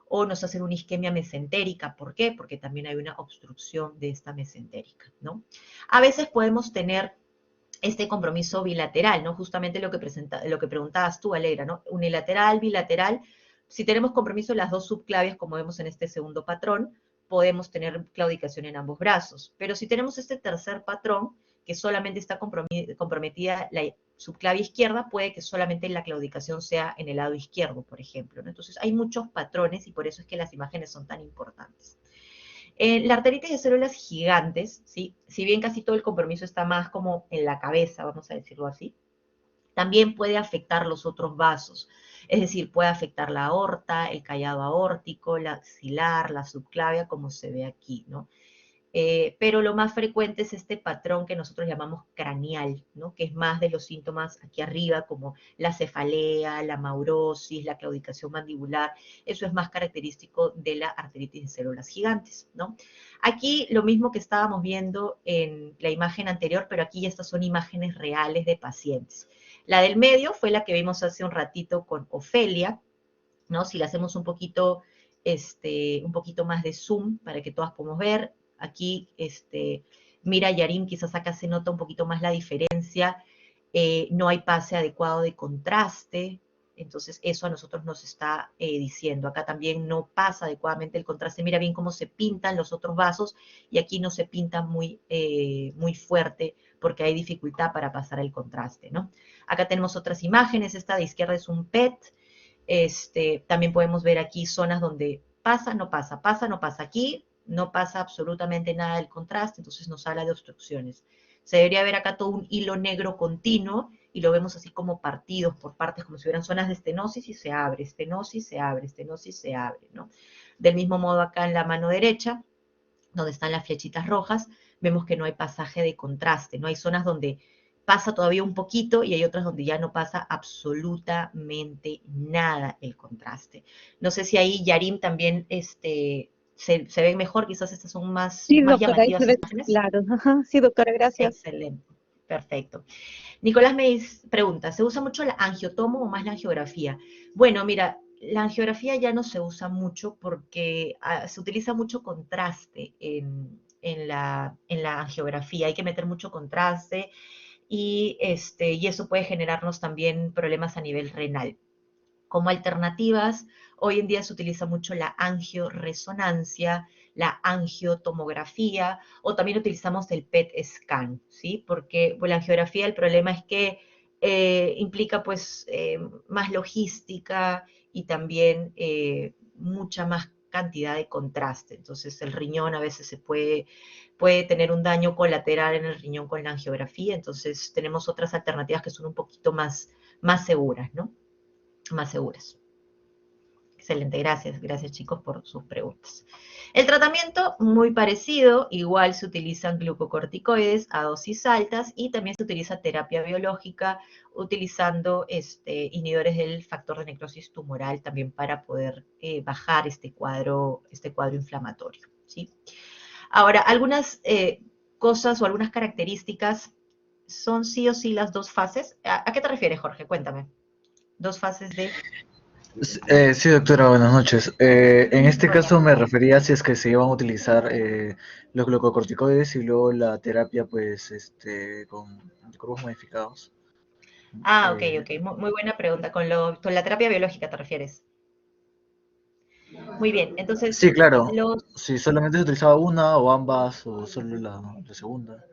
A: o nos hacen una isquemia mesentérica. ¿Por qué? Porque también hay una obstrucción de esta mesentérica, ¿no? A veces podemos tener este compromiso bilateral, ¿no? Justamente lo que preguntabas tú, Alegra, ¿no? Unilateral, bilateral. Si tenemos compromiso en las dos subclavias, como vemos en este segundo patrón, podemos tener claudicación en ambos brazos. Pero si tenemos este tercer patrón, que solamente está comprometida la subclavia izquierda, puede que solamente la claudicación sea en el lado izquierdo, por ejemplo, ¿no? Entonces hay muchos patrones y por eso es que las imágenes son tan importantes. La arteritis de células gigantes, ¿sí? Si bien casi todo el compromiso está más como en la cabeza, vamos a decirlo así, también puede afectar los otros vasos. Es decir, puede afectar la aorta, el callado aórtico, la axilar, la subclavia, como se ve aquí, ¿no? Pero lo más frecuente es este patrón que nosotros llamamos craneal, ¿no? Que es más de los síntomas aquí arriba, como la cefalea, la maurosis, la claudicación mandibular. Eso es más característico de la arteritis de células gigantes, ¿no? Aquí lo mismo que estábamos viendo en la imagen anterior, pero aquí estas son imágenes reales de pacientes. La del medio fue la que vimos hace un ratito con Ofelia, ¿no? Si le hacemos un poquito más de zoom para que todas podamos ver, aquí, mira, Yarim, quizás acá se nota un poquito más la diferencia, no hay pase adecuado de contraste, entonces eso a nosotros nos está diciendo, acá también no pasa adecuadamente el contraste, mira bien cómo se pintan los otros vasos, y aquí no se pinta muy fuerte, porque hay dificultad para pasar el contraste, ¿no? Acá tenemos otras imágenes, esta de izquierda es un PET, también podemos ver aquí zonas donde pasa, no pasa, pasa, no pasa. Aquí no pasa absolutamente nada del contraste, entonces nos habla de obstrucciones. Se debería ver acá todo un hilo negro continuo y lo vemos así como partidos por partes, como si hubieran zonas de estenosis y se abre, estenosis, se abre, estenosis, se abre, ¿no? Del mismo modo acá en la mano derecha, donde están las flechitas rojas, vemos que no hay pasaje de contraste, no hay zonas donde pasa todavía un poquito y hay otras donde ya no pasa absolutamente nada el contraste. No sé si ahí Yarim también se ven mejor, quizás estas son
B: Sí,
A: más
B: doctora, ahí se
A: llamativas
B: ve
A: imágenes.
B: claro. Ajá, sí, doctora, gracias.
A: Excelente, perfecto. Nicolás me pregunta, ¿se usa mucho la angiotomo o más la angiografía? Bueno, mira, la angiografía ya no se usa mucho porque se utiliza mucho contraste en la angiografía. Hay que meter mucho contraste y eso puede generarnos también problemas a nivel renal. Como alternativas, hoy en día se utiliza mucho la angioresonancia, la angiotomografía, o también utilizamos el PET scan, ¿sí? Porque pues, la angiografía, el problema es que implica pues más logística y también mucha más cantidad de contraste. Entonces el riñón a veces puede tener un daño colateral en el riñón con la angiografía, entonces tenemos otras alternativas que son un poquito más seguras, ¿no? Más seguras. Excelente, gracias chicos por sus preguntas. El tratamiento muy parecido, igual se utilizan glucocorticoides a dosis altas y también se utiliza terapia biológica utilizando inhibidores del factor de necrosis tumoral también para poder bajar este cuadro inflamatorio, ¿sí? Ahora, algunas cosas o algunas características son sí o sí las dos fases. ¿A qué te refieres, Jorge? Cuéntame. Dos fases de...
C: Sí, doctora, buenas noches. En este
A: Hola.
C: caso me refería si es que se iban a utilizar los glucocorticoides y luego la terapia, pues, con grupos modificados.
A: Ah, ok,
C: Eh,
A: ok. Muy buena pregunta. Con la terapia biológica te refieres. Muy bien. Entonces,
C: sí, claro.
A: los
C: Si solamente se utilizaba una o ambas o solo la segunda.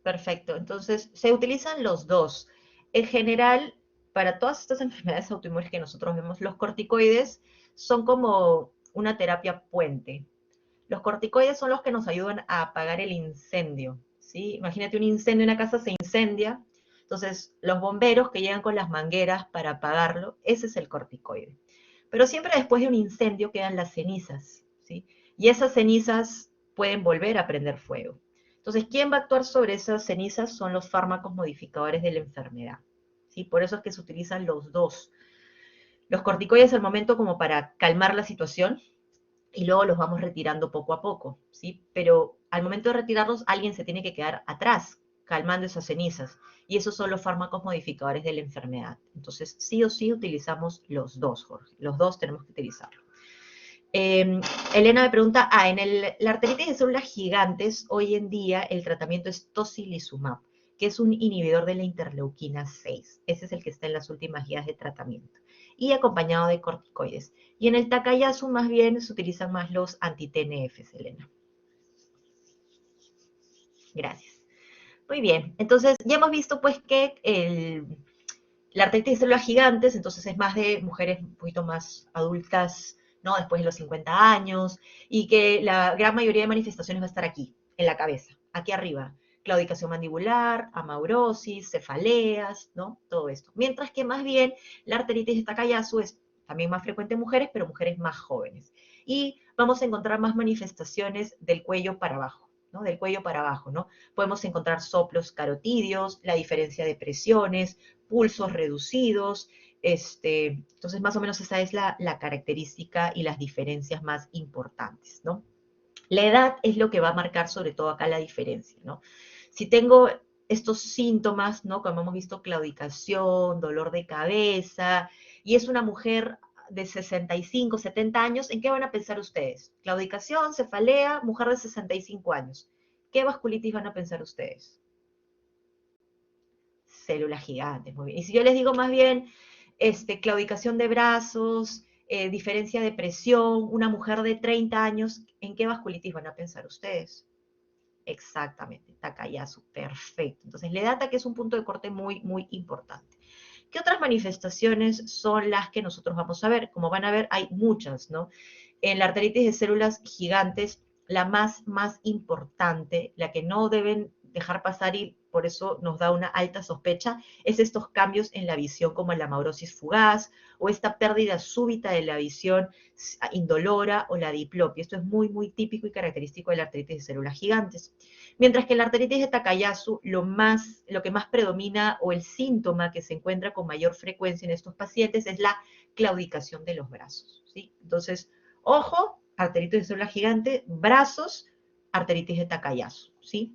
A: Perfecto. Entonces, se utilizan los dos. En general, para todas estas enfermedades autoinmunes que nosotros vemos, los corticoides son como una terapia puente. Los corticoides son los que nos ayudan a apagar el incendio, ¿sí? Imagínate un incendio en una casa, se incendia, entonces los bomberos que llegan con las mangueras para apagarlo, ese es el corticoide. Pero siempre después de un incendio quedan las cenizas, ¿sí? Y esas cenizas pueden volver a prender fuego. Entonces, ¿quién va a actuar sobre esas cenizas? Son los fármacos modificadores de la enfermedad, ¿sí? Por eso es que se utilizan los dos. Los corticoides al momento como para calmar la situación, y luego los vamos retirando poco a poco, ¿sí? Pero al momento de retirarlos, alguien se tiene que quedar atrás, calmando esas cenizas. Y esos son los fármacos modificadores de la enfermedad. Entonces, sí o sí utilizamos los dos, Jorge. Los dos tenemos que utilizarlos. Elena me pregunta, la arteritis de células gigantes, hoy en día el tratamiento es tocilizumab, que es un inhibidor de la interleuquina 6. Ese es el que está en las últimas guías de tratamiento. Y acompañado de corticoides. Y en el Takayasu más bien se utilizan más los anti-TNFs, Elena. Gracias. Muy bien, entonces ya hemos visto pues que la artritis de células gigantes, entonces es más de mujeres un poquito más adultas, ¿no? Después de los 50 años, y que la gran mayoría de manifestaciones va a estar aquí, en la cabeza, aquí arriba. Claudicación mandibular, amaurosis, cefaleas, ¿no? Todo esto. Mientras que más bien la arteritis de Takayasu es también más frecuente en mujeres, pero mujeres más jóvenes. Y vamos a encontrar más manifestaciones del cuello para abajo, ¿no? Del cuello para abajo, ¿no? Podemos encontrar soplos carotidios, la diferencia de presiones, pulsos reducidos. Entonces, más o menos esa es la característica y las diferencias más importantes, ¿no? La edad es lo que va a marcar sobre todo acá la diferencia, ¿no? Si tengo estos síntomas, ¿no? Como hemos visto, claudicación, dolor de cabeza, y es una mujer de 65, 70 años, ¿en qué van a pensar ustedes? Claudicación, cefalea, mujer de 65 años. ¿Qué vasculitis van a pensar ustedes? Células gigantes, muy bien. Y si yo les digo más bien, claudicación de brazos, diferencia de presión, una mujer de 30 años, ¿en qué vasculitis van a pensar ustedes? Exactamente, Takayasu, perfecto. Entonces, la edad que es un punto de corte muy, muy importante. ¿Qué otras manifestaciones son las que nosotros vamos a ver? Como van a ver, hay muchas, ¿no? En la arteritis de células gigantes, la más importante, la que no deben dejar pasar y por eso nos da una alta sospecha, es estos cambios en la visión como la amaurosis fugaz o esta pérdida súbita de la visión indolora o la diplopia. Esto es muy, muy típico y característico de la arteritis de células gigantes. Mientras que en la arteritis de Takayasu, lo que más predomina o el síntoma que se encuentra con mayor frecuencia en estos pacientes es la claudicación de los brazos, ¿sí? Entonces, ojo, arteritis de célula gigante, brazos, arteritis de Takayasu, ¿sí?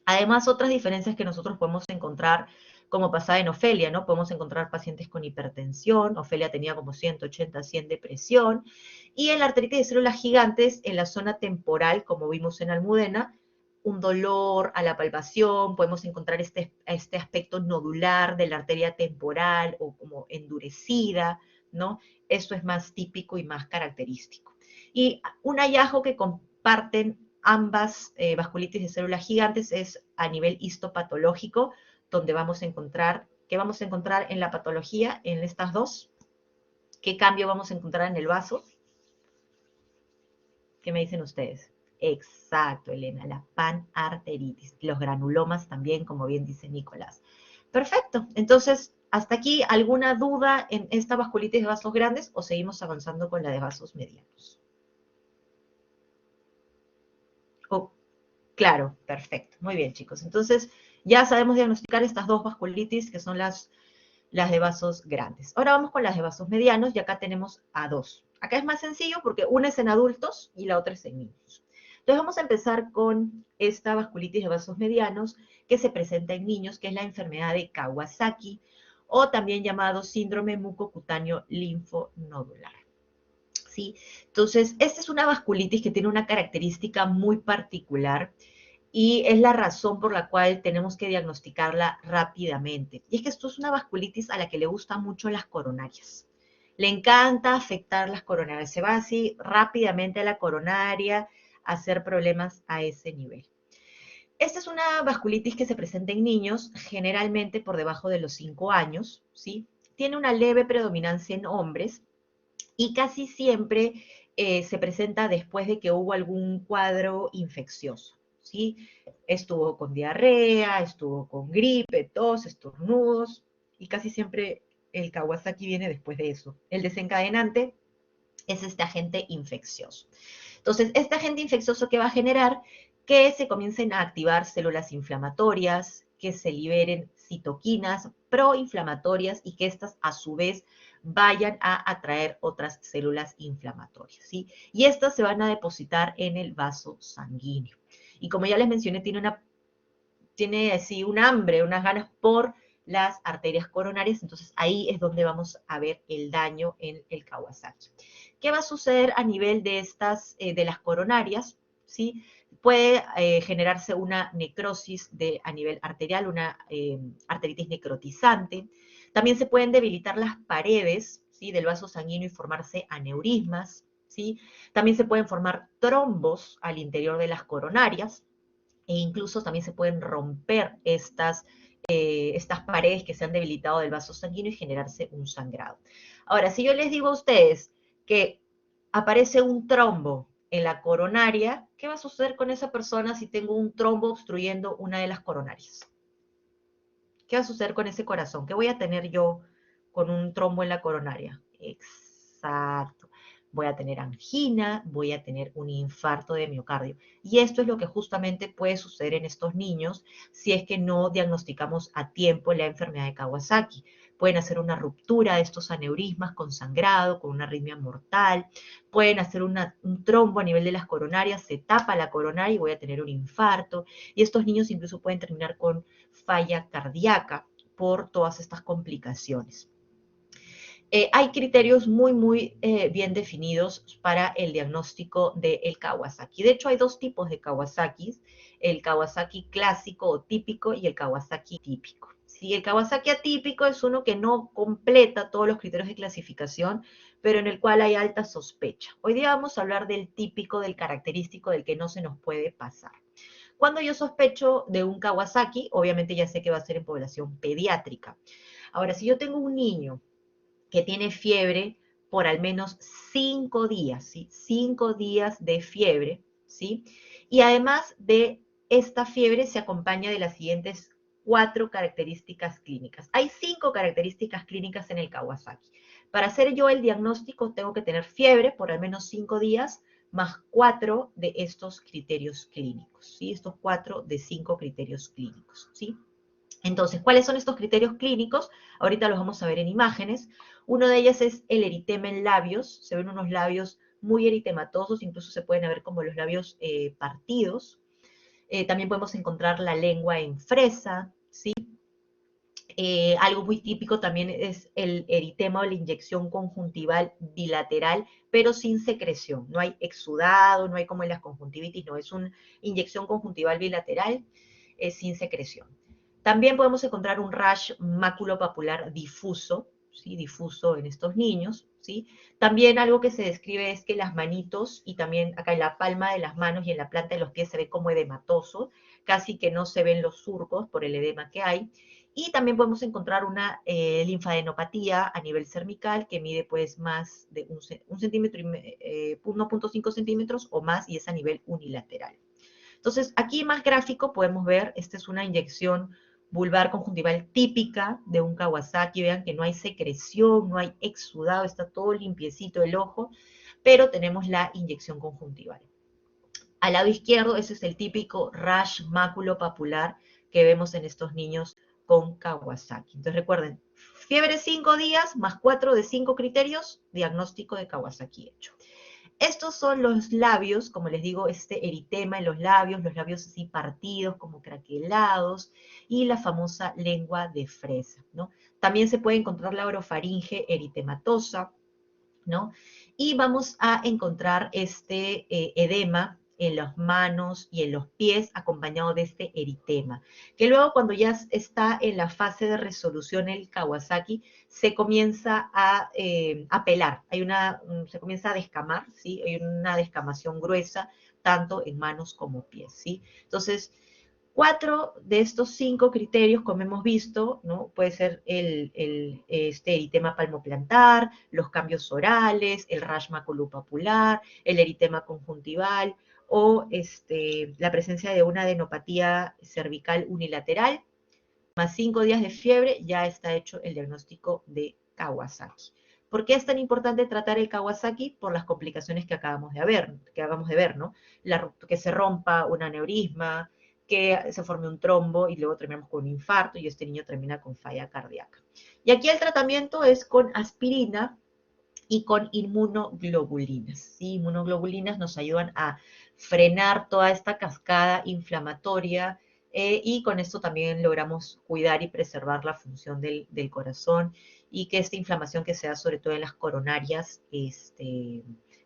A: Además, otras diferencias que nosotros podemos encontrar, como pasaba en Ofelia, ¿no? Podemos encontrar pacientes con hipertensión, Ofelia tenía como 180, 100 de presión, y en la arteritis de células gigantes, en la zona temporal, como vimos en Almudena, un dolor a la palpación, podemos encontrar este aspecto nodular de la arteria temporal o como endurecida, ¿no? Esto es más típico y más característico. Y un hallazgo que comparten ambas vasculitis de células gigantes es a nivel histopatológico, donde vamos a encontrar, ¿qué vamos a encontrar en la patología en estas dos? ¿Qué cambio vamos a encontrar en el vaso? ¿Qué me dicen ustedes? Exacto, Elena, la panarteritis. Los granulomas también, como bien dice Nicolás. Perfecto. Entonces, hasta aquí, ¿alguna duda en esta vasculitis de vasos grandes o seguimos avanzando con la de vasos medianos? Oh, claro, perfecto. Muy bien, chicos. Entonces, ya sabemos diagnosticar estas dos vasculitis que son las de vasos grandes. Ahora vamos con las de vasos medianos y acá tenemos a dos. Acá es más sencillo porque una es en adultos y la otra es en niños. Entonces vamos a empezar con esta vasculitis de vasos medianos que se presenta en niños, que es la enfermedad de Kawasaki o también llamado síndrome mucocutáneo linfonodular. ¿Sí? Entonces, esta es una vasculitis que tiene una característica muy particular y es la razón por la cual tenemos que diagnosticarla rápidamente. Y es que esto es una vasculitis a la que le gustan mucho las coronarias. Le encanta afectar las coronarias. Se va así rápidamente a la coronaria, a hacer problemas a ese nivel. Esta es una vasculitis que se presenta en niños, generalmente por debajo de los 5 años, ¿sí? Tiene una leve predominancia en hombres y casi siempre se presenta después de que hubo algún cuadro infeccioso, ¿sí? Estuvo con diarrea, estuvo con gripe, tos, estornudos, y casi siempre el Kawasaki viene después de eso. El desencadenante es este agente infeccioso. Entonces, este agente infeccioso que va a generar que se comiencen a activar células inflamatorias, que se liberen citoquinas proinflamatorias y que estas a su vez vayan a atraer otras células inflamatorias, ¿sí? Y estas se van a depositar en el vaso sanguíneo. Y como ya les mencioné, tiene así un hambre, unas ganas por las arterias coronarias, entonces ahí es donde vamos a ver el daño en el Kawasaki. ¿Qué va a suceder a nivel de estas, de las coronarias? ¿Sí? Puede generarse una necrosis a nivel arterial, una arteritis necrotizante. También se pueden debilitar las paredes, ¿sí?, del vaso sanguíneo y formarse aneurismas, ¿sí? También se pueden formar trombos al interior de las coronarias e incluso también se pueden romper estas paredes que se han debilitado del vaso sanguíneo y generarse un sangrado. Ahora, si yo les digo a ustedes que aparece un trombo en la coronaria, ¿qué va a suceder con esa persona si tengo un trombo obstruyendo una de las coronarias? ¿Qué va a suceder con ese corazón? ¿Qué voy a tener yo con un trombo en la coronaria? Exacto. Voy a tener angina, voy a tener un infarto de miocardio. Y esto es lo que justamente puede suceder en estos niños si es que no diagnosticamos a tiempo la enfermedad de Kawasaki. Pueden hacer una ruptura de estos aneurismas con sangrado, con una arritmia mortal. Pueden hacer un trombo a nivel de las coronarias, se tapa la coronaria y voy a tener un infarto. Y estos niños incluso pueden terminar con falla cardíaca por todas estas complicaciones. Hay criterios muy bien definidos para el diagnóstico del Kawasaki. De hecho, hay dos tipos de Kawasaki, el Kawasaki clásico o típico y el Kawasaki típico. ¿Sí? El Kawasaki atípico es uno que no completa todos los criterios de clasificación, pero en el cual hay alta sospecha. Hoy día vamos a hablar del típico, del característico, del que no se nos puede pasar. Cuando yo sospecho de un Kawasaki, obviamente ya sé que va a ser en población pediátrica. Ahora, si yo tengo un niño que tiene fiebre por al menos 5 días, ¿sí? 5 días de fiebre, ¿sí? Y además de esta fiebre se acompaña de las siguientes 4 características clínicas. Hay 5 características clínicas en el Kawasaki. Para hacer yo el diagnóstico tengo que tener fiebre por al menos 5 días, más 4 de estos criterios clínicos, ¿sí? Estos 4 de 5 criterios clínicos, ¿sí? Entonces, ¿cuáles son estos criterios clínicos? Ahorita los vamos a ver en imágenes. Uno de ellos es el eritema en labios. Se ven unos labios muy eritematosos, incluso se pueden ver como los labios partidos. También podemos encontrar la lengua en fresa, ¿sí? Algo muy típico también es el eritema o la inyección conjuntival bilateral, pero sin secreción. No hay exudado, no hay como en las conjuntivitis, no, es una inyección conjuntival bilateral sin secreción. También podemos encontrar un rash maculopapular difuso, ¿sí? Difuso en estos niños, ¿sí? También algo que se describe es que las manitos y también acá en la palma de las manos y en la planta de los pies se ve como edematoso, casi que no se ven los surcos por el edema que hay. Y también podemos encontrar una linfadenopatía a nivel cervical que mide pues más de 1 centímetro, 1.5 centímetros o más y es a nivel unilateral. Entonces, aquí más gráfico podemos ver, esta es una inyección vulvar conjuntival típica de un Kawasaki. Vean que no hay secreción, no hay exudado, está todo limpiecito el ojo, pero tenemos la inyección conjuntival. Al lado izquierdo, ese es el típico rash maculopapular que vemos en estos niños con Kawasaki. Entonces recuerden, fiebre 5 días más 4 de 5 criterios, diagnóstico de Kawasaki hecho. Estos son los labios, como les digo, este eritema en los labios así partidos, como craquelados, y la famosa lengua de fresa, ¿no? También se puede encontrar la orofaringe eritematosa, ¿no? Y vamos a encontrar este edema en las manos y en los pies acompañado de este eritema, que luego cuando ya está en la fase de resolución el Kawasaki, se comienza a pelar, se comienza a descamar, ¿sí? Hay una descamación gruesa tanto en manos como pies, ¿sí? Entonces, 4 de estos 5 criterios, como hemos visto, ¿no? Puede ser este eritema palmoplantar, los cambios orales, el rash maculopapular, el eritema conjuntival o la presencia de una adenopatía cervical unilateral, más 5 días de fiebre, ya está hecho el diagnóstico de Kawasaki. ¿Por qué es tan importante tratar el Kawasaki? Por las complicaciones que acabamos de ver, ¿no? Que se rompa un aneurisma, que se forme un trombo y luego terminamos con un infarto y este niño termina con falla cardíaca. Y aquí el tratamiento es con aspirina y con inmunoglobulinas. ¿Sí? Inmunoglobulinas nos ayudan a frenar toda esta cascada inflamatoria y con esto también logramos cuidar y preservar la función del corazón y que esta inflamación que se da sobre todo en las coronarias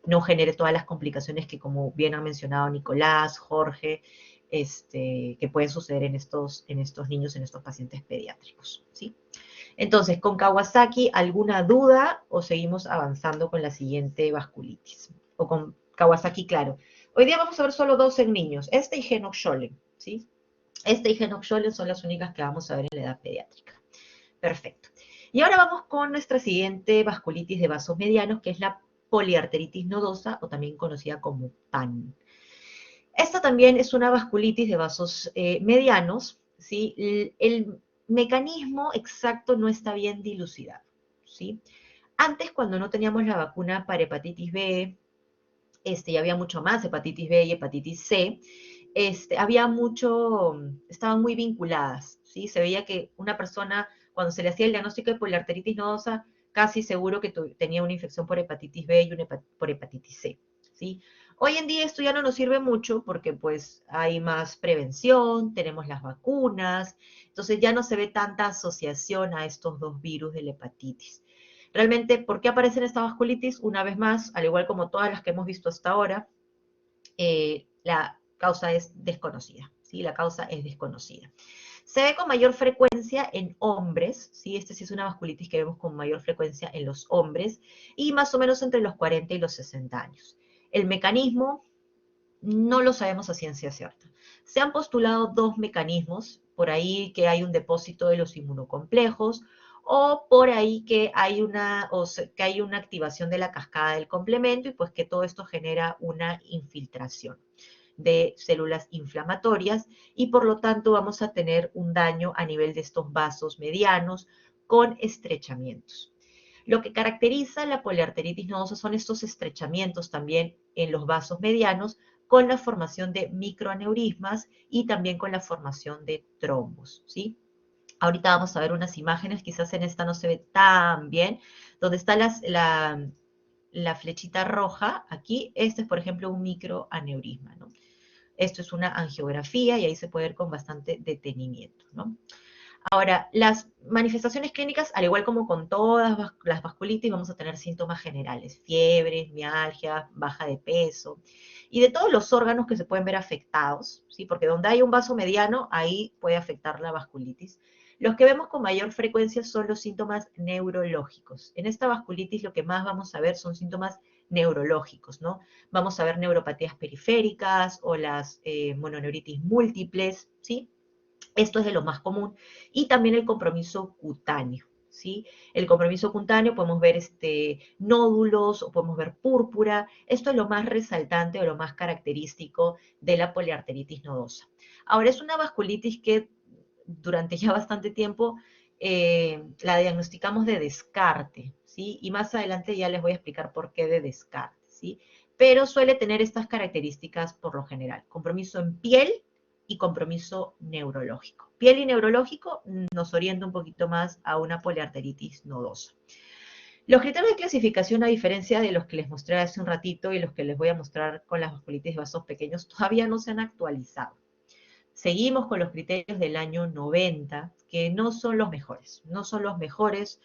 A: no genere todas las complicaciones que, como bien ha mencionado Nicolás, Jorge, que pueden suceder en estos niños, en estos pacientes pediátricos. ¿Sí? Entonces, con Kawasaki, ¿alguna duda o seguimos avanzando con la siguiente vasculitis? O con Kawasaki, claro. Hoy día vamos a ver solo 2 en niños, este y Henoch-Schönlein, ¿sí? Este y Henoch-Schönlein son las únicas que vamos a ver en la edad pediátrica. Perfecto. Y ahora vamos con nuestra siguiente vasculitis de vasos medianos, que es la poliarteritis nodosa, o también conocida como PAN. Esta también es una vasculitis de vasos medianos, ¿sí? El mecanismo exacto no está bien dilucidado, ¿sí? Antes, cuando no teníamos la vacuna para hepatitis B, y había mucho más hepatitis B y hepatitis C, estaban muy vinculadas, ¿sí? Se veía que una persona, cuando se le hacía el diagnóstico de poliarteritis nodosa, casi seguro que tenía una infección por hepatitis B y por hepatitis C, ¿sí? Hoy en día esto ya no nos sirve mucho porque pues hay más prevención, tenemos las vacunas, entonces ya no se ve tanta asociación a estos dos virus de la hepatitis. Realmente, ¿por qué aparecen estas vasculitis? Una vez más, al igual como todas las que hemos visto hasta ahora, la causa es desconocida, ¿sí? La causa es desconocida. Se ve con mayor frecuencia en hombres, ¿sí? Esta sí es una vasculitis que vemos con mayor frecuencia en los hombres, y más o menos entre los 40 y los 60 años. El mecanismo no lo sabemos a ciencia cierta. Se han postulado 2 mecanismos, por ahí que hay un depósito de los inmunocomplejos, o por ahí que hay una activación de la cascada del complemento y pues que todo esto genera una infiltración de células inflamatorias y por lo tanto vamos a tener un daño a nivel de estos vasos medianos con estrechamientos. Lo que caracteriza la poliarteritis nodosa son estos estrechamientos también en los vasos medianos con la formación de microaneurismas y también con la formación de trombos, ¿sí? Ahorita vamos a ver unas imágenes, quizás en esta no se ve tan bien, donde está la flechita roja aquí. Este es, por ejemplo, un microaneurisma, ¿no? Esto es una angiografía y ahí se puede ver con bastante detenimiento, ¿no? Ahora, las manifestaciones clínicas, al igual como con todas las vasculitis, vamos a tener síntomas generales, fiebres, mialgias, baja de peso, y de todos los órganos que se pueden ver afectados, ¿sí? Porque donde hay un vaso mediano, ahí puede afectar la vasculitis. Los que vemos con mayor frecuencia son los síntomas neurológicos. En esta vasculitis lo que más vamos a ver son síntomas neurológicos, ¿no? Vamos a ver neuropatías periféricas o las mononeuritis múltiples, ¿sí? Esto es de lo más común. Y también el compromiso cutáneo, ¿sí? El compromiso cutáneo podemos ver nódulos o podemos ver púrpura. Esto es lo más resaltante o lo más característico de la poliarteritis nodosa. Ahora, es una vasculitis que durante ya bastante tiempo la diagnosticamos de descarte, ¿sí? Y más adelante ya les voy a explicar por qué de descarte, ¿sí? Pero suele tener estas características por lo general. Compromiso en piel y compromiso neurológico. Piel y neurológico nos orienta un poquito más a una poliarteritis nodosa. Los criterios de clasificación, a diferencia de los que les mostré hace un ratito y los que les voy a mostrar con las vasculitis de vasos pequeños, todavía no se han actualizado. Seguimos con los criterios del año 90, que no son los mejores. No son los mejores,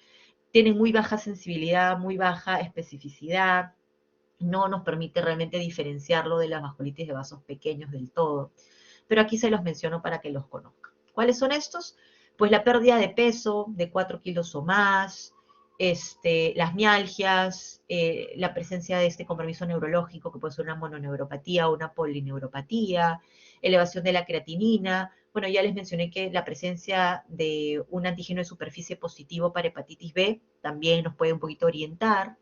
A: tienen muy baja sensibilidad, muy baja especificidad, no nos permite realmente diferenciarlo de las vasculitis de vasos pequeños del todo. Pero aquí se los menciono para que los conozcan. ¿Cuáles son estos? Pues la pérdida de peso de 4 kilos o más, las mialgias, la presencia de este compromiso neurológico, que puede ser una mononeuropatía o una polineuropatía, elevación de la creatinina. Bueno, ya les mencioné que la presencia de un antígeno de superficie positivo para hepatitis B también nos puede un poquito orientar.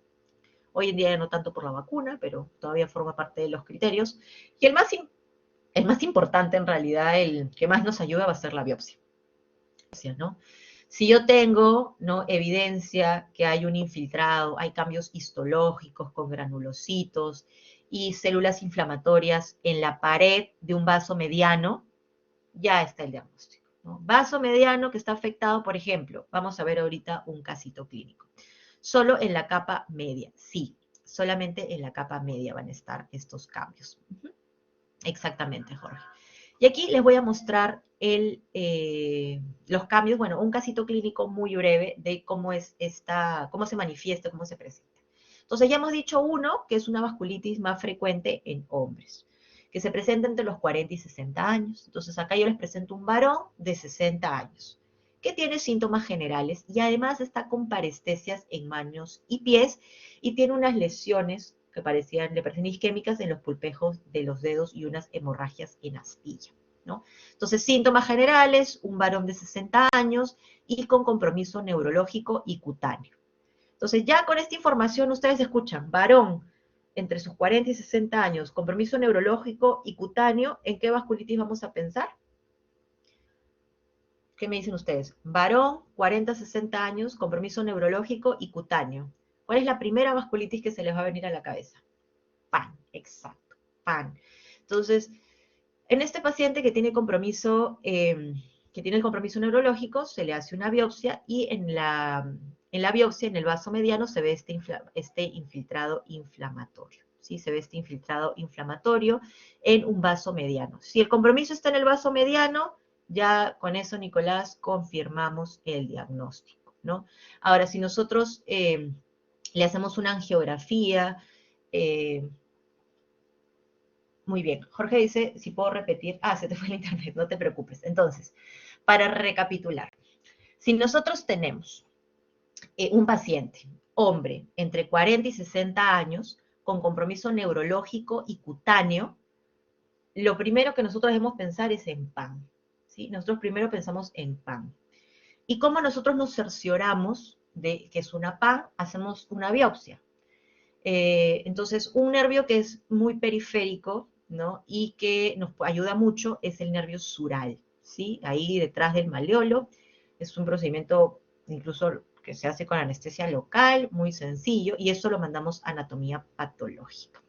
A: Hoy en día ya no tanto por la vacuna, pero todavía forma parte de los criterios. Y el más importante en realidad, el que más nos ayuda va a ser la biopsia, ¿no? Si yo tengo, ¿no?, evidencia que hay un infiltrado, hay cambios histológicos con granulocitos y células inflamatorias en la pared de un vaso mediano, ya está el diagnóstico, ¿no? Vaso mediano que está afectado, por ejemplo, vamos a ver ahorita un casito clínico. Solo en la capa media, sí, solamente en la capa media van a estar estos cambios. Exactamente, Jorge. Y aquí les voy a mostrar los cambios, bueno, un casito clínico muy breve de cómo se manifiesta, cómo se presenta. Entonces ya hemos dicho uno, que es una vasculitis más frecuente en hombres, que se presenta entre los 40 y 60 años. Entonces acá yo les presento un varón de 60 años, que tiene síntomas generales y además está con parestesias en manos y pies y tiene unas lesiones que le parecen isquémicas en los pulpejos de los dedos y unas hemorragias en astilla, ¿no? Entonces, síntomas generales, un varón de 60 años y con compromiso neurológico y cutáneo. Entonces, ya con esta información ustedes escuchan, varón entre sus 40 y 60 años, compromiso neurológico y cutáneo, ¿en qué vasculitis vamos a pensar? ¿Qué me dicen ustedes? Varón, 40, 60 años, compromiso neurológico y cutáneo. ¿Cuál es la primera vasculitis que se les va a venir a la cabeza? PAN, exacto, PAN. Entonces, en este paciente que tiene el compromiso neurológico, se le hace una biopsia y en la biopsia, en el vaso mediano, se ve este infiltrado inflamatorio. ¿Sí? Se ve este infiltrado inflamatorio en un vaso mediano. Si el compromiso está en el vaso mediano, ya con eso, Nicolás, confirmamos el diagnóstico, ¿no? Ahora, si nosotros le hacemos una angiografía, muy bien, Jorge dice, si puedo repetir, se te fue el internet, no te preocupes. Entonces, para recapitular, si nosotros tenemos un paciente, hombre, entre 40 y 60 años, con compromiso neurológico y cutáneo, lo primero que nosotros debemos pensar es en PAN, ¿sí? Nosotros primero pensamos en PAN. ¿Y cómo nosotros nos cercioramos de que es una PAN? Hacemos una biopsia. Entonces, un nervio que es muy periférico, ¿no?, y que nos ayuda mucho es el nervio sural, ¿sí? Ahí detrás del maleolo. Es un procedimiento incluso que se hace con anestesia local, muy sencillo, y eso lo mandamos a anatomía patológica.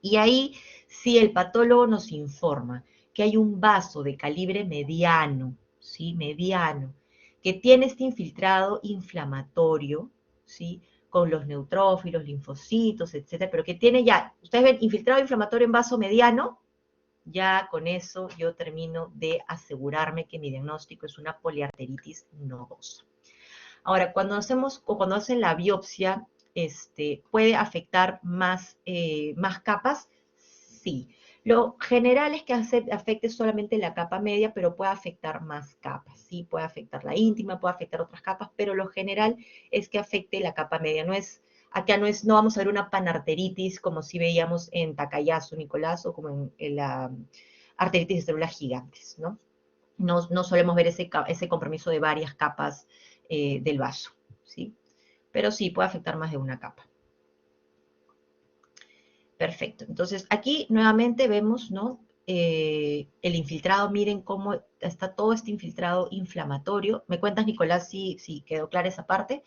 A: Y ahí, si el patólogo nos informa que hay un vaso de calibre mediano, ¿sí? Mediano, que tiene este infiltrado inflamatorio, ¿sí?, con los neutrófilos, linfocitos, etcétera, pero que tiene ya, ustedes ven, infiltrado inflamatorio en vaso mediano, ya con eso yo termino de asegurarme que mi diagnóstico es una poliarteritis nodosa. Ahora, cuando hacen la biopsia, ¿puede afectar más capas? Sí. Lo general es que afecte solamente la capa media, pero puede afectar más capas, ¿sí? Puede afectar la íntima, puede afectar otras capas, pero lo general es que afecte la capa media. No vamos a ver una panarteritis como si veíamos en Takayasu, Nicolás, o como en la arteritis de células gigantes, ¿no? No solemos ver ese compromiso de varias capas del vaso, ¿sí? Pero sí puede afectar más de una capa. Perfecto. Entonces, aquí nuevamente vemos, ¿no?, el infiltrado. Miren cómo está todo este infiltrado inflamatorio. ¿Me cuentas, Nicolás, si quedó clara esa parte?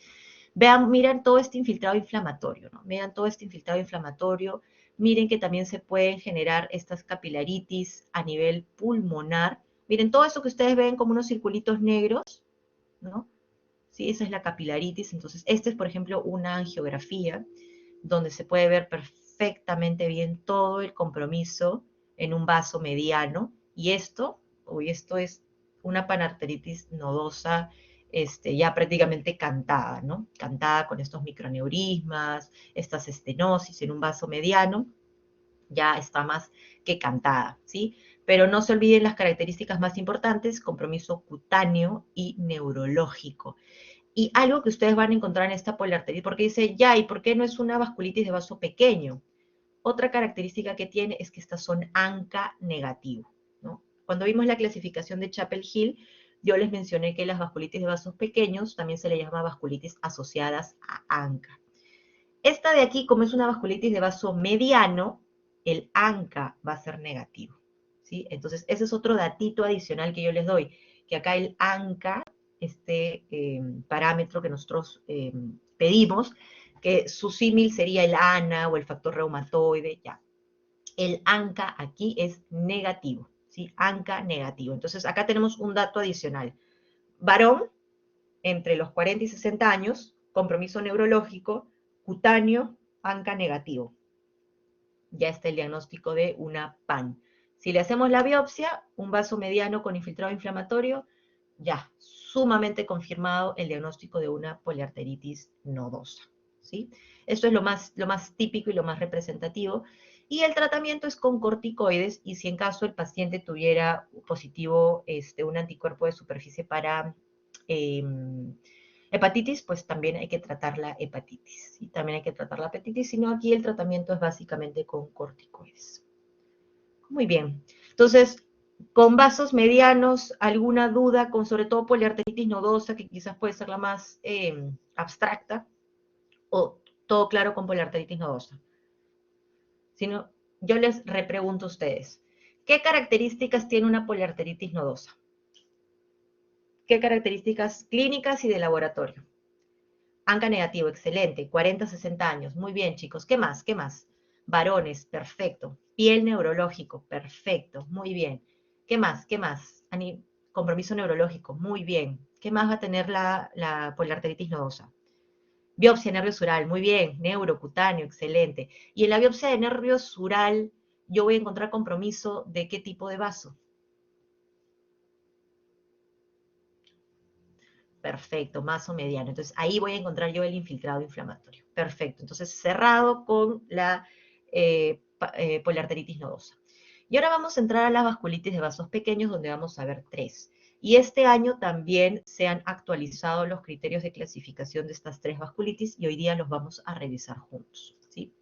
A: Miren todo este infiltrado inflamatorio, ¿no? Miren todo este infiltrado inflamatorio. Miren que también se pueden generar estas capilaritis a nivel pulmonar. Miren todo eso que ustedes ven como unos circulitos negros, ¿no? ¿sí? Esa es la capilaritis. Entonces, esta es, por ejemplo, una angiografía donde se puede ver perfectamente bien todo el compromiso en un vaso mediano. Y esto es una panarteritis nodosa ya prácticamente cantada, ¿no? Cantada con estos microneurismas, estas estenosis en un vaso mediano, ya está más que cantada, ¿sí? Pero no se olviden las características más importantes: compromiso cutáneo y neurológico. Y algo que ustedes van a encontrar en esta poliarteritis, porque dice, ya, ¿y por qué no es una vasculitis de vaso pequeño? Otra característica que tiene es que estas son ANCA negativo, ¿no? Cuando vimos la clasificación de Chapel-Hill, yo les mencioné que las vasculitis de vasos pequeños también se le llama vasculitis asociadas a ANCA. Esta de aquí, como es una vasculitis de vaso mediano, el ANCA va a ser negativo, ¿sí? Entonces, ese es otro datito adicional que yo les doy, que acá el ANCA, parámetro que nosotros pedimos, que su símil sería el ANA o el factor reumatoide, ya. El ANCA aquí es negativo, ¿sí? ANCA negativo. Entonces, acá tenemos un dato adicional. Varón, entre los 40 y 60 años, compromiso neurológico, cutáneo, ANCA negativo. Ya está el diagnóstico de una PAN. Si le hacemos la biopsia, un vaso mediano con infiltrado inflamatorio, ya, sumamente confirmado el diagnóstico de una poliarteritis nodosa, ¿sí? Esto es lo más típico y lo más representativo. Y el tratamiento es con corticoides, y si en caso el paciente tuviera positivo un anticuerpo de superficie para hepatitis, pues también hay que tratar la hepatitis. ¿Sí? También hay que tratar la hepatitis, sino aquí el tratamiento es básicamente con corticoides. Muy bien. Entonces, con vasos medianos, ¿alguna duda con sobre todo poliarteritis nodosa, que quizás puede ser la más abstracta? ¿O todo claro con poliarteritis nodosa? Si no, yo les repregunto a ustedes, ¿qué características tiene una poliarteritis nodosa? ¿Qué características clínicas y de laboratorio? ANCA negativo, excelente, 40, 60 años, muy bien chicos, ¿qué más? ¿Qué más? Varones, perfecto. Piel neurológico, perfecto, muy bien. ¿Qué más? ¿Qué más? Compromiso neurológico, muy bien. ¿Qué más va a tener la poliarteritis nodosa? Biopsia de nervio sural, muy bien. Neurocutáneo, excelente. Y en la biopsia de nervio sural, yo voy a encontrar compromiso de qué tipo de vaso. Perfecto, más o mediano. Entonces, ahí voy a encontrar yo el infiltrado inflamatorio. Perfecto. Entonces, cerrado con la poliarteritis nodosa. Y ahora vamos a entrar a las vasculitis de vasos pequeños, donde vamos a ver 3. Y este año también se han actualizado los criterios de clasificación de estas 3 vasculitis, y hoy día los vamos a revisar juntos, ¿sí?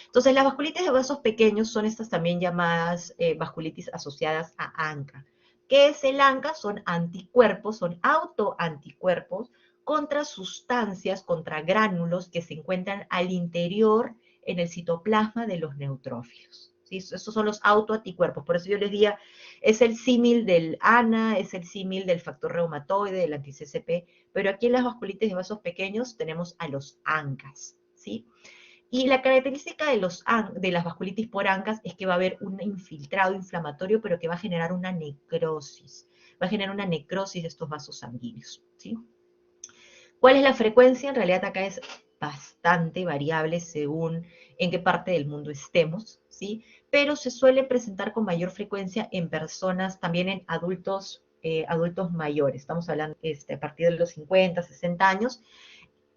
A: Entonces, las vasculitis de vasos pequeños son estas también llamadas vasculitis asociadas a ANCA. ¿Qué es el ANCA? Son anticuerpos, son autoanticuerpos contra sustancias, contra gránulos que se encuentran al interior en el citoplasma de los neutrófilos. ¿Sí? Esos son los autoanticuerpos. Por eso yo les decía, es el símil del ANA, es el símil del factor reumatoide, del anti-CCP, pero aquí en las vasculitis de vasos pequeños tenemos a los ANCAs, ¿sí? Y la característica de las vasculitis por ANCAs es que va a haber un infiltrado inflamatorio, pero que va a generar una necrosis. Va a generar una necrosis de estos vasos sanguíneos, ¿sí? ¿Cuál es la frecuencia? En realidad acá es bastante variable según en qué parte del mundo estemos, ¿sí? Pero se suele presentar con mayor frecuencia en personas, también en adultos mayores. Estamos hablando a partir de los 50, 60 años.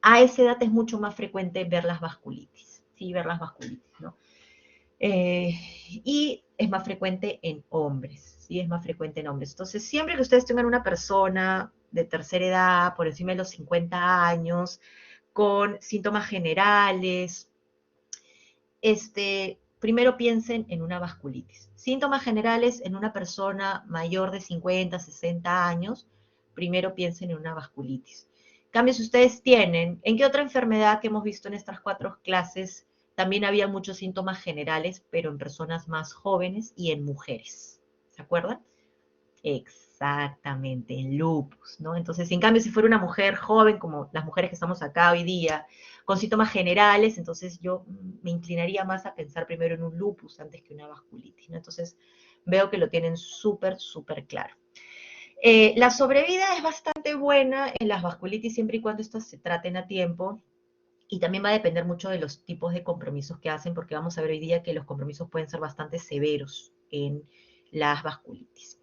A: A esa edad es mucho más frecuente ver las vasculitis, ¿sí? Ver las vasculitis, ¿no? Y es más frecuente en hombres, ¿sí? Es más frecuente en hombres. Entonces, siempre que ustedes tengan una persona de tercera edad, por encima de los 50 años, con síntomas generales, primero piensen en una vasculitis. Síntomas generales en una persona mayor de 50, 60 años, primero piensen en una vasculitis. En cambio, si ustedes tienen, ¿en qué otra enfermedad que hemos visto en estas 4 clases también había muchos síntomas generales, pero en personas más jóvenes y en mujeres? ¿Se acuerdan? Exactamente, en lupus, ¿no? Entonces, en cambio, si fuera una mujer joven, como las mujeres que estamos acá hoy día, con síntomas generales, entonces yo me inclinaría más a pensar primero en un lupus antes que una vasculitis, ¿no? Entonces, veo que lo tienen súper, súper claro. La sobrevida es bastante buena en las vasculitis siempre y cuando estas se traten a tiempo. Y también va a depender mucho de los tipos de compromisos que hacen, porque vamos a ver hoy día que los compromisos pueden ser bastante severos en las vasculitis.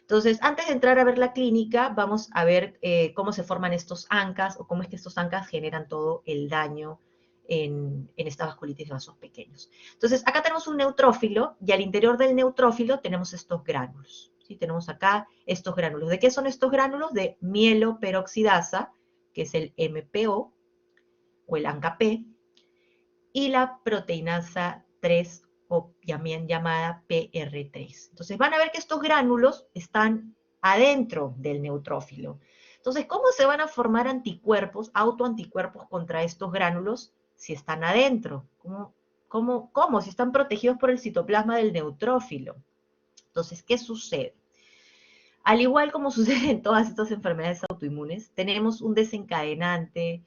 A: Entonces, antes de entrar a ver la clínica, vamos a ver cómo se forman estos ANCAs o cómo es que estos ANCAs generan todo el daño en esta vasculitis de vasos pequeños. Entonces, acá tenemos un neutrófilo y al interior del neutrófilo tenemos estos gránulos. ¿Sí? Tenemos acá estos gránulos. ¿De qué son estos gránulos? De mieloperoxidasa, que es el MPO, o el ANCA-P, y la proteinasa 3, o también llamada PR3. Entonces van a ver que estos gránulos están adentro del neutrófilo. Entonces, ¿cómo se van a formar anticuerpos, autoanticuerpos contra estos gránulos si están adentro? ¿Cómo? Si están protegidos por el citoplasma del neutrófilo. Entonces, ¿qué sucede? Al igual como sucede en todas estas enfermedades autoinmunes, tenemos un desencadenante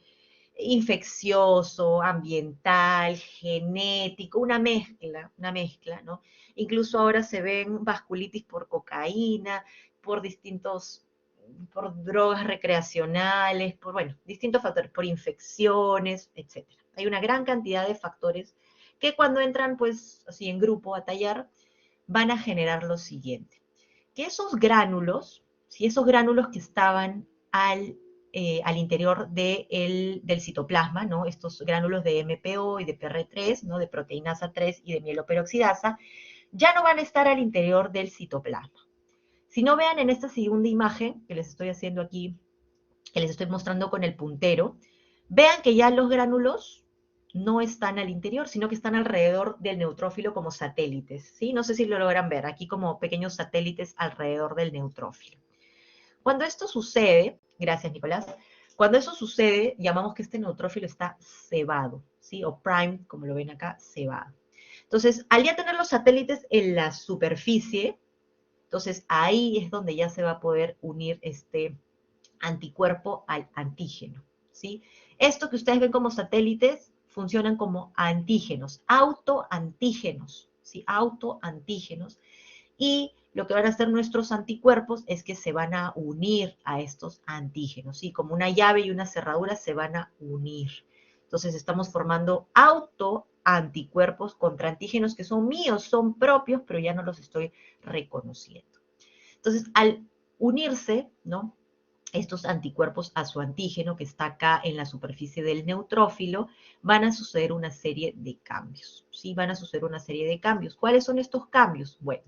A: infeccioso, ambiental, genético, una mezcla, ¿no? Incluso ahora se ven vasculitis por cocaína, por por drogas recreacionales, bueno, distintos factores, por infecciones, etc. Hay una gran cantidad de factores que cuando entran, pues, así en grupo a tallar, van a generar lo siguiente, que esos gránulos, si esos gránulos que estaban al interior del citoplasma, ¿no? Estos gránulos de MPO y de PR3, ¿no? De proteinasa 3 y de mieloperoxidasa, ya no van a estar al interior del citoplasma. Si no, vean en esta segunda imagen que les estoy haciendo aquí, que les estoy mostrando con el puntero, vean que ya los gránulos no están al interior, sino que están alrededor del neutrófilo como satélites, ¿sí? No sé si lo logran ver, aquí como pequeños satélites alrededor del neutrófilo. Cuando esto sucede, gracias Nicolás, cuando eso sucede, llamamos que este neutrófilo está cebado, ¿sí? O primed, como lo ven acá, cebado. Entonces, al ya tener los satélites en la superficie, entonces ahí es donde ya se va a poder unir este anticuerpo al antígeno, ¿sí? Esto que ustedes ven como satélites funcionan como antígenos, autoantígenos, ¿sí? Autoantígenos. Y lo que van a hacer nuestros anticuerpos es que se van a unir a estos antígenos, ¿sí? Como una llave y una cerradura se van a unir. Entonces estamos formando autoanticuerpos contra antígenos que son míos, son propios, pero ya no los estoy reconociendo. Entonces, al unirse, ¿no? Estos anticuerpos a su antígeno que está acá en la superficie del neutrófilo, van a suceder una serie de cambios, ¿sí? Van a suceder una serie de cambios. ¿Cuáles son estos cambios? Bueno,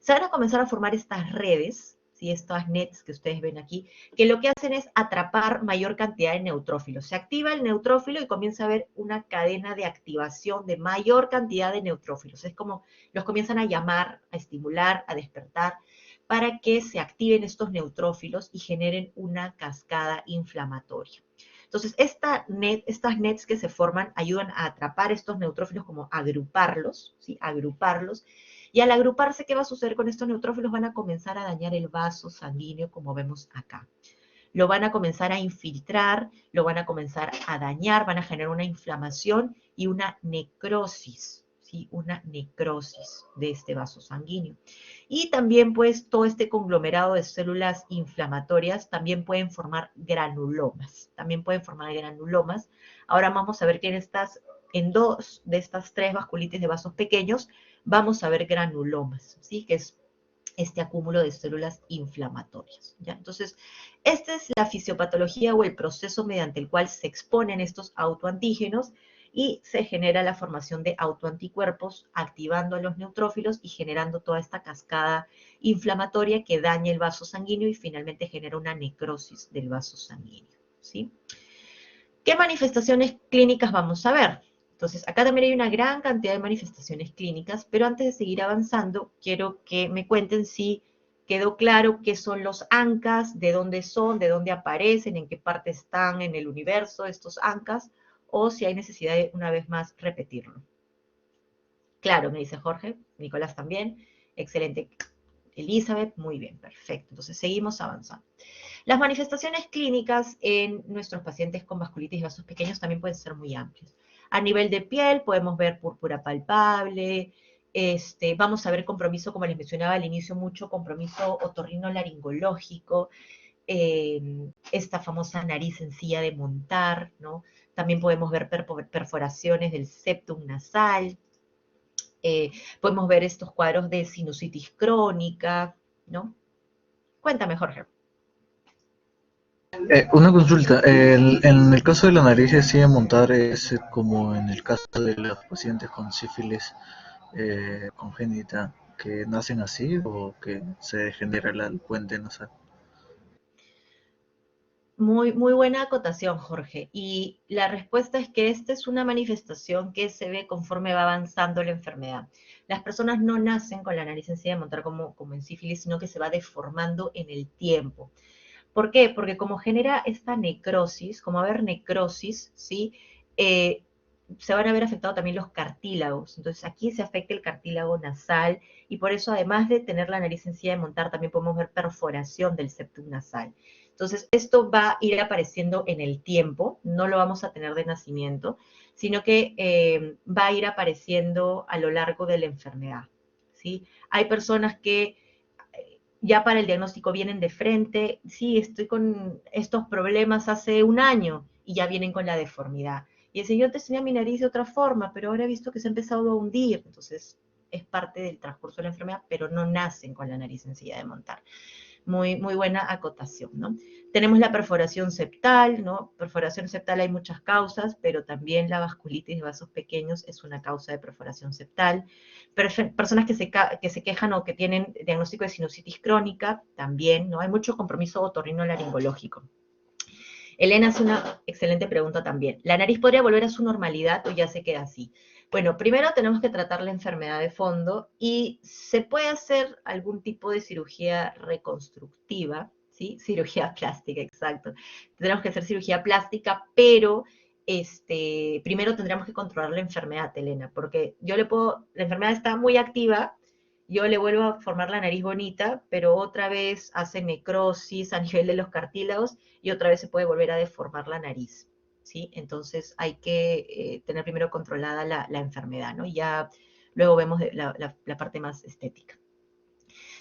A: se van a comenzar a formar estas redes, ¿sí? Estas nets que ustedes ven aquí, que lo que hacen es atrapar mayor cantidad de neutrófilos. Se activa el neutrófilo y comienza a haber una cadena de activación de mayor cantidad de neutrófilos. Es como los comienzan a llamar, a estimular, a despertar, para que se activen estos neutrófilos y generen una cascada inflamatoria. Entonces, estas nets que se forman ayudan a atrapar estos neutrófilos, como agruparlos, ¿sí? Agruparlos. Y al agruparse, ¿qué va a suceder con estos neutrófilos? Van a comenzar a dañar el vaso sanguíneo, como vemos acá. Lo van a comenzar a infiltrar, lo van a comenzar a dañar, van a generar una inflamación y una necrosis, ¿sí? Una necrosis de este vaso sanguíneo. Y también, pues, todo este conglomerado de células inflamatorias también pueden formar granulomas. También pueden formar granulomas. Ahora vamos a ver que en dos de estas tres vasculitis de vasos pequeños, vamos a ver granulomas, ¿sí? Que es este acúmulo de células inflamatorias, ¿ya? Entonces, esta es la fisiopatología o el proceso mediante el cual se exponen estos autoantígenos y se genera la formación de autoanticuerpos activando a los neutrófilos y generando toda esta cascada inflamatoria que daña el vaso sanguíneo y finalmente genera una necrosis del vaso sanguíneo, ¿sí? ¿Qué manifestaciones clínicas vamos a ver? Entonces, acá también hay una gran cantidad de manifestaciones clínicas, pero antes de seguir avanzando, quiero que me cuenten si quedó claro qué son los ANCAs, de dónde aparecen, en qué parte están en el universo estos ANCAs, o si hay necesidad de, una vez más, repetirlo. Claro, me dice Jorge, Nicolás también, excelente. Elizabeth, muy bien, perfecto. Entonces, seguimos avanzando. Las manifestaciones clínicas en nuestros pacientes con vasculitis de vasos pequeños también pueden ser muy amplias. A nivel de piel podemos ver púrpura palpable, Vamos a ver compromiso, como les mencionaba al inicio, mucho compromiso otorrinolaringológico, esta famosa nariz sencilla de montar, ¿no? También podemos ver perforaciones del septum nasal, podemos ver estos cuadros de sinusitis crónica, ¿no? Cuéntame, Jorge.
C: Una consulta, en el caso de la nariz sencilla de montar es como en el caso de los pacientes con sífilis congénita, que nacen así o que se genera el puente nasal.
A: Muy, muy buena acotación, Jorge. Y la respuesta es que esta es una manifestación que se ve conforme va avanzando la enfermedad. Las personas no nacen con la nariz sencilla de montar como en sífilis, sino que se va deformando en el tiempo. ¿Por qué? Porque como genera esta necrosis, como va a haber necrosis, ¿sí? Eh, se van a ver afectados también los cartílagos. Entonces aquí se afecta el cartílago nasal y por eso además de tener la nariz sencilla de montar, también podemos ver perforación del septum nasal. Entonces esto va a ir apareciendo en el tiempo, no lo vamos a tener de nacimiento, sino que va a ir apareciendo a lo largo de la enfermedad, ¿sí? Hay personas que ya para el diagnóstico vienen de frente, sí, estoy con estos problemas hace un año y ya vienen con la deformidad. Y el señor te tenía mi nariz de otra forma, pero ahora he visto que se ha empezado a hundir. Entonces, es parte del transcurso de la enfermedad, pero no nacen con la nariz sencilla de montar. Muy, muy buena acotación, ¿no? Tenemos la perforación septal, ¿no? Perforación septal hay muchas causas, pero también la vasculitis de vasos pequeños es una causa de perforación septal. Personas que se quejan o que tienen diagnóstico de sinusitis crónica, también, ¿no? Hay mucho compromiso otorrinolaringológico. Elena hace una excelente pregunta también. ¿La nariz podría volver a su normalidad o ya se queda así? Bueno, primero tenemos que tratar la enfermedad de fondo y se puede hacer algún tipo de cirugía reconstructiva, ¿sí? Cirugía plástica, exacto. Tenemos que hacer cirugía plástica, pero primero tendríamos que controlar la enfermedad, Elena, porque la enfermedad está muy activa, yo le vuelvo a formar la nariz bonita, pero otra vez hace necrosis a nivel de los cartílagos y otra vez se puede volver a deformar la nariz, ¿sí? Entonces hay que tener primero controlada la enfermedad, ¿no? Y ya luego vemos la parte más estética.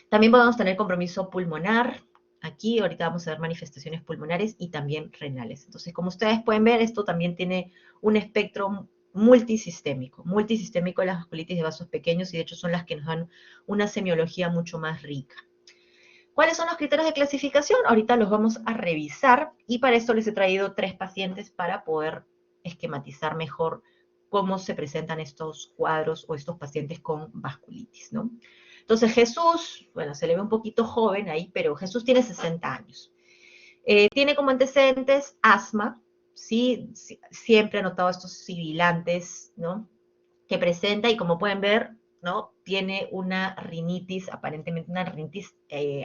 A: También podemos tener compromiso pulmonar. Aquí ahorita vamos a ver manifestaciones pulmonares y también renales. Entonces, como ustedes pueden ver, esto también tiene un espectro multisistémico de las vasculitis de vasos pequeños y de hecho son las que nos dan una semiología mucho más rica. ¿Cuáles son los criterios de clasificación? Ahorita los vamos a revisar y para esto les he traído 3 pacientes para poder esquematizar mejor cómo se presentan estos cuadros o estos pacientes con vasculitis, ¿no? Entonces Jesús, bueno, se le ve un poquito joven ahí, pero Jesús tiene 60 años. Tiene como antecedentes asma, ¿sí? Siempre ha notado estos sibilantes, ¿no? Que presenta y como pueden ver, ¿no? Tiene una rinitis, aparentemente una rinitis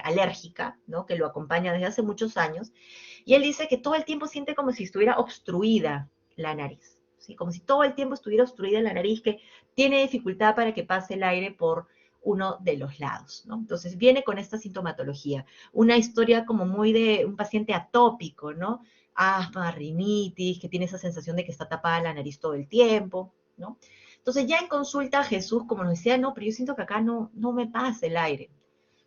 A: alérgica, ¿no? Que lo acompaña desde hace muchos años. Y él dice que todo el tiempo siente como si estuviera obstruida la nariz, ¿sí? Como si todo el tiempo estuviera obstruida la nariz, que tiene dificultad para que pase el aire por uno de los lados, ¿no? Entonces viene con esta sintomatología, una historia como muy de un paciente atópico, ¿no? Asma, rinitis, que tiene esa sensación de que está tapada la nariz todo el tiempo, ¿no? Entonces ya en consulta Jesús, como nos decía, no, pero yo siento que acá no me pasa el aire.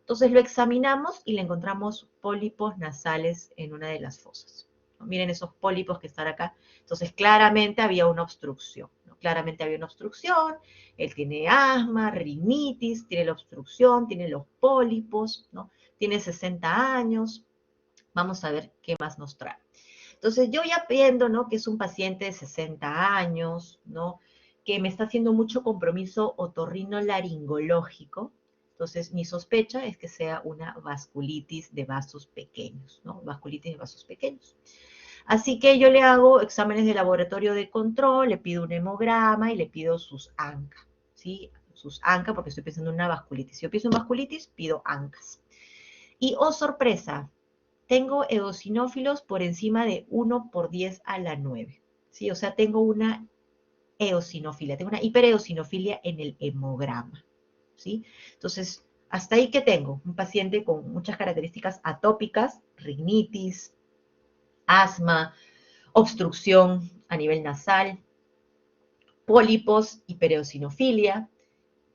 A: Entonces lo examinamos y le encontramos pólipos nasales en una de las fosas. ¿No? Miren esos pólipos que están acá. Entonces claramente había una obstrucción. ¿No? Claramente había una obstrucción. Él tiene asma, rinitis, tiene la obstrucción, tiene los pólipos, ¿no? Tiene 60 años. Vamos a ver qué más nos trae. Entonces yo ya viendo, ¿no? Que es un paciente de 60 años, ¿no? Que me está haciendo mucho compromiso otorrinolaringológico. Entonces mi sospecha es que sea una vasculitis de vasos pequeños, ¿no? Vasculitis de vasos pequeños. Así que yo le hago exámenes de laboratorio de control, le pido un hemograma y le pido sus ANCA, ¿sí? Sus ANCA porque estoy pensando en una vasculitis. Si yo pienso en vasculitis, pido ANCAs. Y, oh sorpresa, tengo eosinófilos por encima de 1 por 10 a la 9. ¿Sí? O sea, tengo una eosinofilia, tengo una hipereosinofilia en el hemograma. ¿Sí? Entonces, hasta ahí que tengo un paciente con muchas características atópicas, rinitis, asma, obstrucción a nivel nasal, pólipos, hipereosinofilia,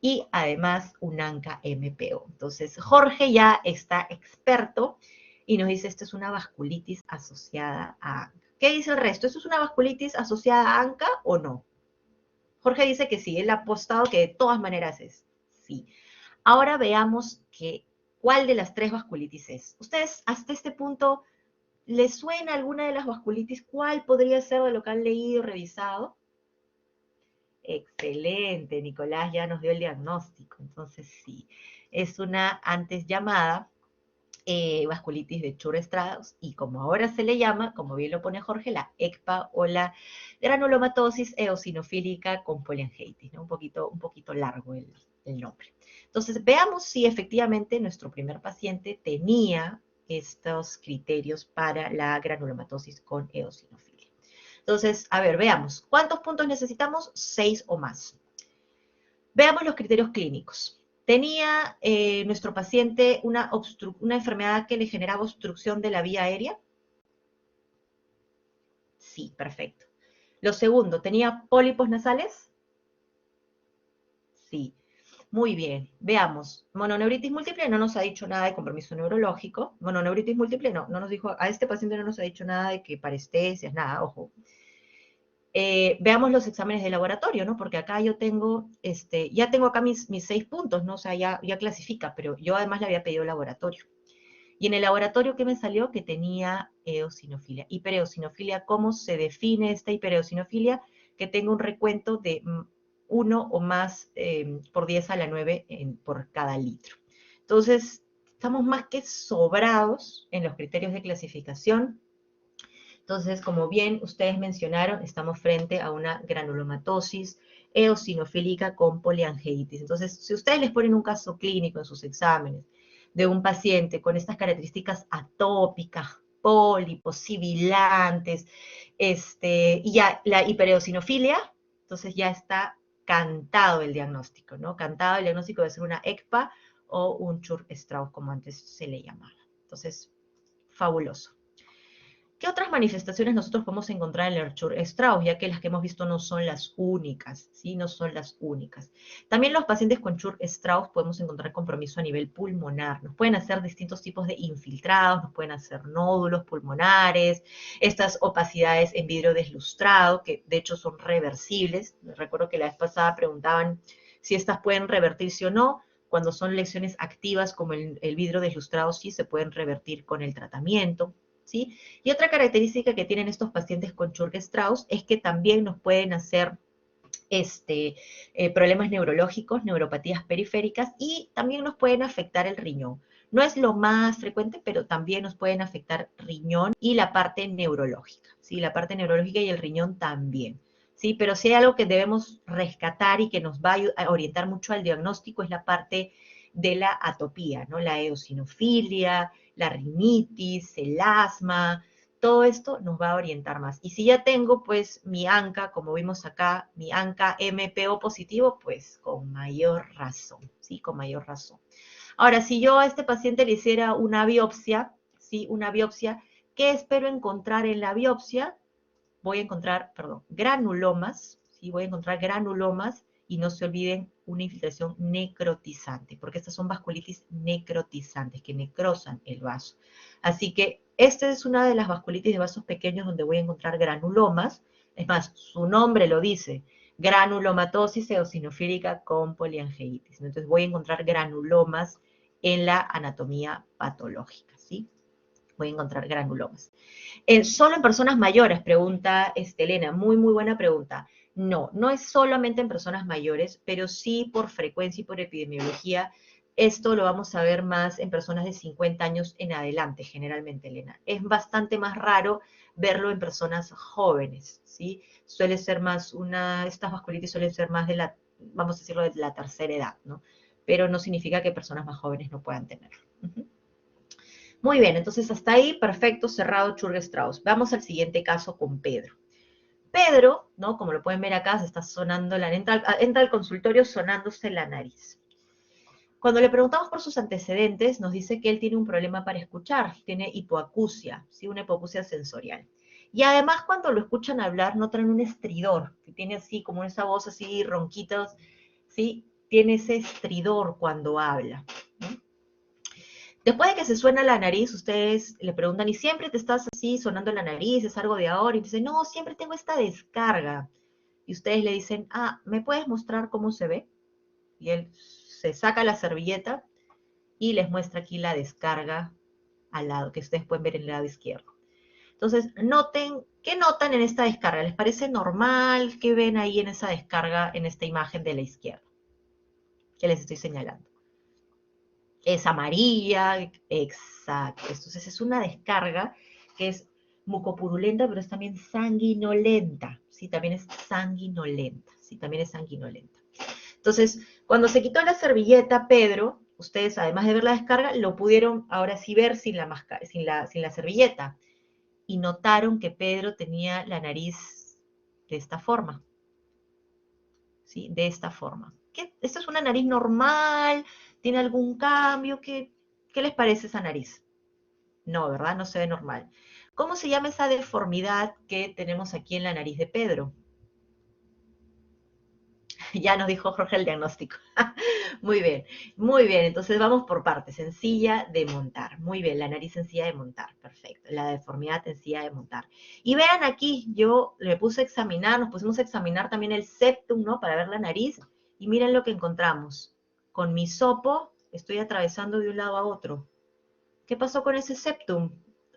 A: y además un ANCA MPO. Entonces, Jorge ya está experto y nos dice, esto es una vasculitis asociada a ANCA. ¿Qué dice el resto? ¿Esto es una vasculitis asociada a ANCA o no? Jorge dice que sí, él ha apostado que de todas maneras es sí. Ahora veamos cuál de las tres vasculitis es. ¿Ustedes hasta este punto les suena alguna de las vasculitis? ¿Cuál podría ser de lo que han leído, revisado? Excelente, Nicolás ya nos dio el diagnóstico. Entonces sí, es una antes llamada vasculitis de Church-Strauss, y como ahora se le llama, como bien lo pone Jorge, la ECPA o la granulomatosis eosinofílica con poliangiitis, ¿no? Un poquito largo el nombre. Entonces, veamos si efectivamente nuestro primer paciente tenía estos criterios para la granulomatosis con eosinofilia. Entonces, a ver, veamos. ¿Cuántos puntos necesitamos? 6 o más. Veamos los criterios clínicos. ¿Tenía nuestro paciente una enfermedad que le generaba obstrucción de la vía aérea? Sí, perfecto. Lo segundo, ¿tenía pólipos nasales? Sí. Muy bien, veamos. Mononeuritis múltiple no nos ha dicho nada de compromiso neurológico. Mononeuritis múltiple no nos dijo, a este paciente no nos ha dicho nada de que parestesias, nada, ojo. Veamos los exámenes de laboratorio, ¿no? Porque acá yo tengo, ya tengo acá mis 6 puntos, ¿no? O sea, ya clasifica, pero yo además le había pedido laboratorio. Y en el laboratorio, ¿qué me salió? Que tenía eosinofilia. Hipereosinofilia, ¿cómo se define esta hipereosinofilia? Que tenga un recuento de 1 o más por 10 a la 9 por cada litro. Entonces, estamos más que sobrados en los criterios de clasificación. Entonces, como bien ustedes mencionaron, estamos frente a una granulomatosis eosinofílica con poliangiitis. Entonces, si ustedes les ponen un caso clínico en sus exámenes de un paciente con estas características atópicas, pólipos, sibilantes, y ya la hipereosinofilia, entonces ya está cantado el diagnóstico, ¿no? Cantado el diagnóstico de ser una ECPA o un Church-Strauss, como antes se le llamaba. Entonces, fabuloso. ¿Qué otras manifestaciones nosotros podemos encontrar en el Church-Strauss? Ya que las que hemos visto no son las únicas, ¿sí? No son las únicas. También los pacientes con Church-Strauss podemos encontrar compromiso a nivel pulmonar. Nos pueden hacer distintos tipos de infiltrados, nos pueden hacer nódulos pulmonares, estas opacidades en vidrio deslustrado, que de hecho son reversibles. Recuerdo que la vez pasada preguntaban si estas pueden revertirse o no. Cuando son lesiones activas como el vidrio deslustrado, sí se pueden revertir con el tratamiento. ¿Sí? Y otra característica que tienen estos pacientes con Church-Strauss es que también nos pueden hacer problemas neurológicos, neuropatías periféricas, y también nos pueden afectar el riñón. No es lo más frecuente, pero también nos pueden afectar riñón y la parte neurológica, ¿sí? La parte neurológica y el riñón también, ¿sí? Pero si hay algo que debemos rescatar y que nos va a orientar mucho al diagnóstico es la parte de la atopía, ¿no? La eosinofilia, la rinitis, el asma, todo esto nos va a orientar más. Y si ya tengo, pues, mi ANCA, como vimos acá, mi ANCA MPO positivo, pues, con mayor razón, ¿sí? Con mayor razón. Ahora, si yo a este paciente le hiciera una biopsia, ¿sí? Una biopsia, ¿qué espero encontrar en la biopsia? Voy a encontrar, granulomas, ¿sí? Voy a encontrar granulomas, y no se olviden una infiltración necrotizante, porque estas son vasculitis necrotizantes, que necrosan el vaso. Así que esta es una de las vasculitis de vasos pequeños donde voy a encontrar granulomas. Es más, su nombre lo dice, granulomatosis eosinofílica con poliangiitis. Entonces voy a encontrar granulomas en la anatomía patológica, ¿sí? Voy a encontrar granulomas. ¿Solo en personas mayores? Pregunta Elena. Muy, muy buena pregunta. No, no es solamente en personas mayores, pero sí por frecuencia y por epidemiología. Esto lo vamos a ver más en personas de 50 años en adelante, generalmente, Elena. Es bastante más raro verlo en personas jóvenes, ¿sí? Suele ser más estas vasculitis suelen ser más de la, vamos a decirlo, de la tercera edad, ¿no? Pero no significa que personas más jóvenes no puedan tenerlo. Muy bien, entonces hasta ahí, perfecto, cerrado Church-Strauss. Vamos al siguiente caso con Pedro. Pedro, ¿no? Como lo pueden ver acá, se está sonando, entra al consultorio sonándose la nariz. Cuando le preguntamos por sus antecedentes, nos dice que él tiene un problema para escuchar, tiene hipoacusia, ¿sí? Una hipoacusia sensorial. Y además, cuando lo escuchan hablar, notan un estridor, que tiene así, como esa voz así, ronquitos, ¿sí? tiene ese estridor cuando habla, ¿no? Después de que se suena la nariz, ustedes le preguntan, ¿y siempre te estás así sonando la nariz? ¿Es algo de ahora? Y dice, no, siempre tengo esta descarga. Y ustedes le dicen, ah, ¿me puedes mostrar cómo se ve? Y él se saca la servilleta y les muestra aquí la descarga al lado, que ustedes pueden ver en el lado izquierdo. Entonces, noten, ¿qué notan en esta descarga? ¿Les parece normal? ¿Qué ven ahí en esa descarga, en esta imagen de la izquierda? Que les estoy señalando. Es amarilla, exacto. Entonces es una descarga que es mucopurulenta, pero es también sanguinolenta. Sí, también es sanguinolenta. Sí, también es sanguinolenta. Entonces, cuando se quitó la servilleta, Pedro, ustedes, además de ver la descarga, lo pudieron ahora sí ver sin la servilleta. Y notaron que Pedro tenía la nariz de esta forma. ¿Sí? De esta forma. ¿Esta es una nariz normal? ¿Tiene algún cambio? ¿Qué les parece esa nariz? No, ¿verdad? No se ve normal. ¿Cómo se llama esa deformidad que tenemos aquí en la nariz de Pedro? Ya nos dijo Jorge el diagnóstico. Muy bien, muy bien. Entonces vamos por partes. Sencilla de montar. Muy bien, la nariz sencilla de montar. Perfecto. La deformidad sencilla de montar. Y vean aquí, yo me puse a examinar, nos pusimos a examinar también el septum, ¿no? Para ver la nariz. Y miren lo que encontramos. Con mi hisopo estoy atravesando de un lado a otro. ¿Qué pasó con ese septum?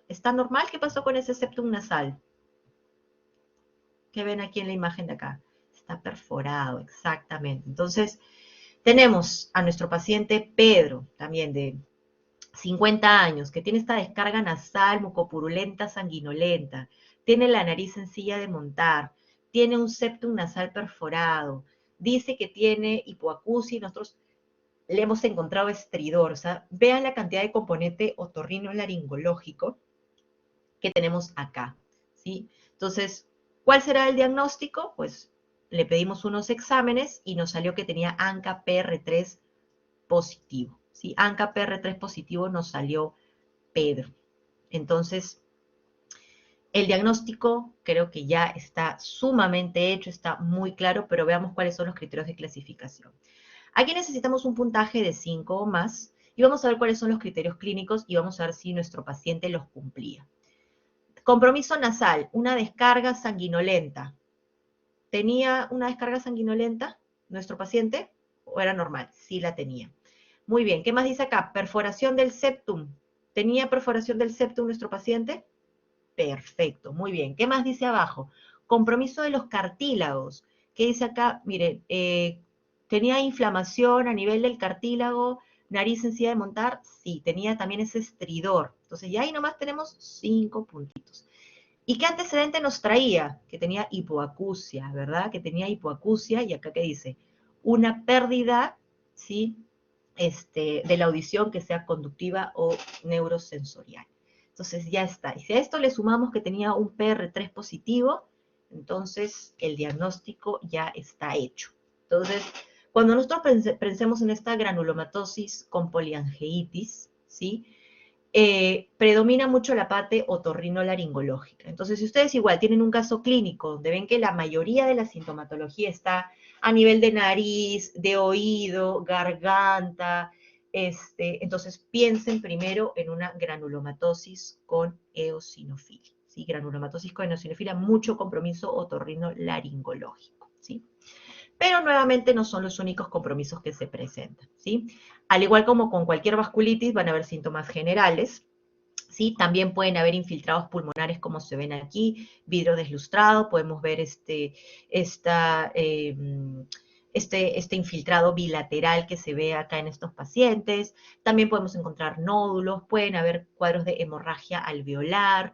A: ¿Está normal? ¿Qué pasó con ese septum nasal? ¿Qué ven aquí en la imagen de acá? Está perforado, exactamente. Entonces, tenemos a nuestro paciente Pedro, también de 50 años, que tiene esta descarga nasal, mucopurulenta, sanguinolenta, tiene la nariz sencilla de montar, tiene un septum nasal perforado, dice que tiene hipoacusia y nosotros le hemos encontrado estridor. O sea, vean la cantidad de componente otorrinolaringológico que tenemos acá, ¿sí? Entonces, ¿cuál será el diagnóstico? Pues le pedimos unos exámenes y nos salió que tenía ANCA-PR3 positivo, ¿sí? ANCA-PR3 positivo nos salió Pedro. Entonces, el diagnóstico creo que ya está sumamente hecho, está muy claro, pero veamos cuáles son los criterios de clasificación. Aquí necesitamos un puntaje de 5 o más y vamos a ver cuáles son los criterios clínicos y vamos a ver si nuestro paciente los cumplía. Compromiso nasal, una descarga sanguinolenta. ¿Tenía una descarga sanguinolenta nuestro paciente o era normal? Sí la tenía. Muy bien, ¿qué más dice acá? Perforación del septum. ¿Tenía perforación del septum nuestro paciente? Perfecto, muy bien. ¿Qué más dice abajo? Compromiso de los cartílagos. ¿Qué dice acá? Miren, ¿tenía inflamación a nivel del cartílago? ¿Nariz sencilla de montar? Sí, tenía también ese estridor. Entonces ya ahí nomás tenemos 5 puntitos. ¿Y qué antecedente nos traía? Que tenía hipoacusia, ¿verdad? Que tenía hipoacusia, y acá ¿qué dice? Una pérdida, ¿sí? De la audición que sea conductiva o neurosensorial. Entonces ya está. Y si a esto le sumamos que tenía un PR3 positivo, entonces el diagnóstico ya está hecho. Entonces, cuando nosotros pensemos en esta granulomatosis con poliangeitis, ¿sí? Predomina mucho la parte otorrinolaringológica. Entonces, si ustedes igual tienen un caso clínico donde ven que la mayoría de la sintomatología está a nivel de nariz, de oído, garganta, entonces piensen primero en una granulomatosis con eosinofilia. ¿Sí? Granulomatosis con eosinofilia, mucho compromiso otorrinolaringológico. ¿Sí? Pero nuevamente no son los únicos compromisos que se presentan, ¿sí? Al igual como con cualquier vasculitis van a haber síntomas generales, ¿sí? También pueden haber infiltrados pulmonares como se ven aquí, vidrio deslustrado, podemos ver este infiltrado bilateral que se ve acá en estos pacientes, también podemos encontrar nódulos, pueden haber cuadros de hemorragia alveolar,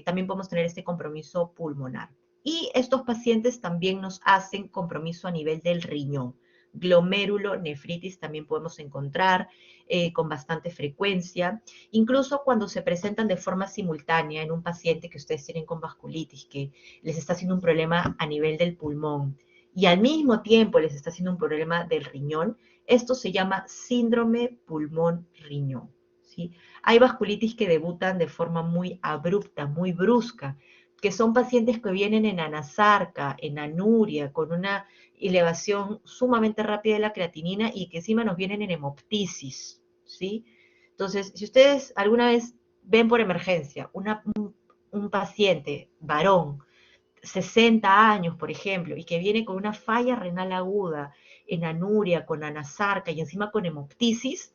A: también podemos tener este compromiso pulmonar. Y estos pacientes también nos hacen compromiso a nivel del riñón. Glomerulonefritis también podemos encontrar con bastante frecuencia, incluso cuando se presentan de forma simultánea en un paciente que ustedes tienen con vasculitis, que les está haciendo un problema a nivel del pulmón y al mismo tiempo les está haciendo un problema del riñón, esto se llama síndrome pulmón-riñón. ¿Sí? Hay vasculitis que debutan de forma muy abrupta, muy brusca, que son pacientes que vienen en anasarca, en anuria, con una elevación sumamente rápida de la creatinina y que encima nos vienen en hemoptisis, ¿sí? Entonces, si ustedes alguna vez ven por emergencia un paciente varón, 60 años, por ejemplo, y que viene con una falla renal aguda, en anuria, con anasarca y encima con hemoptisis,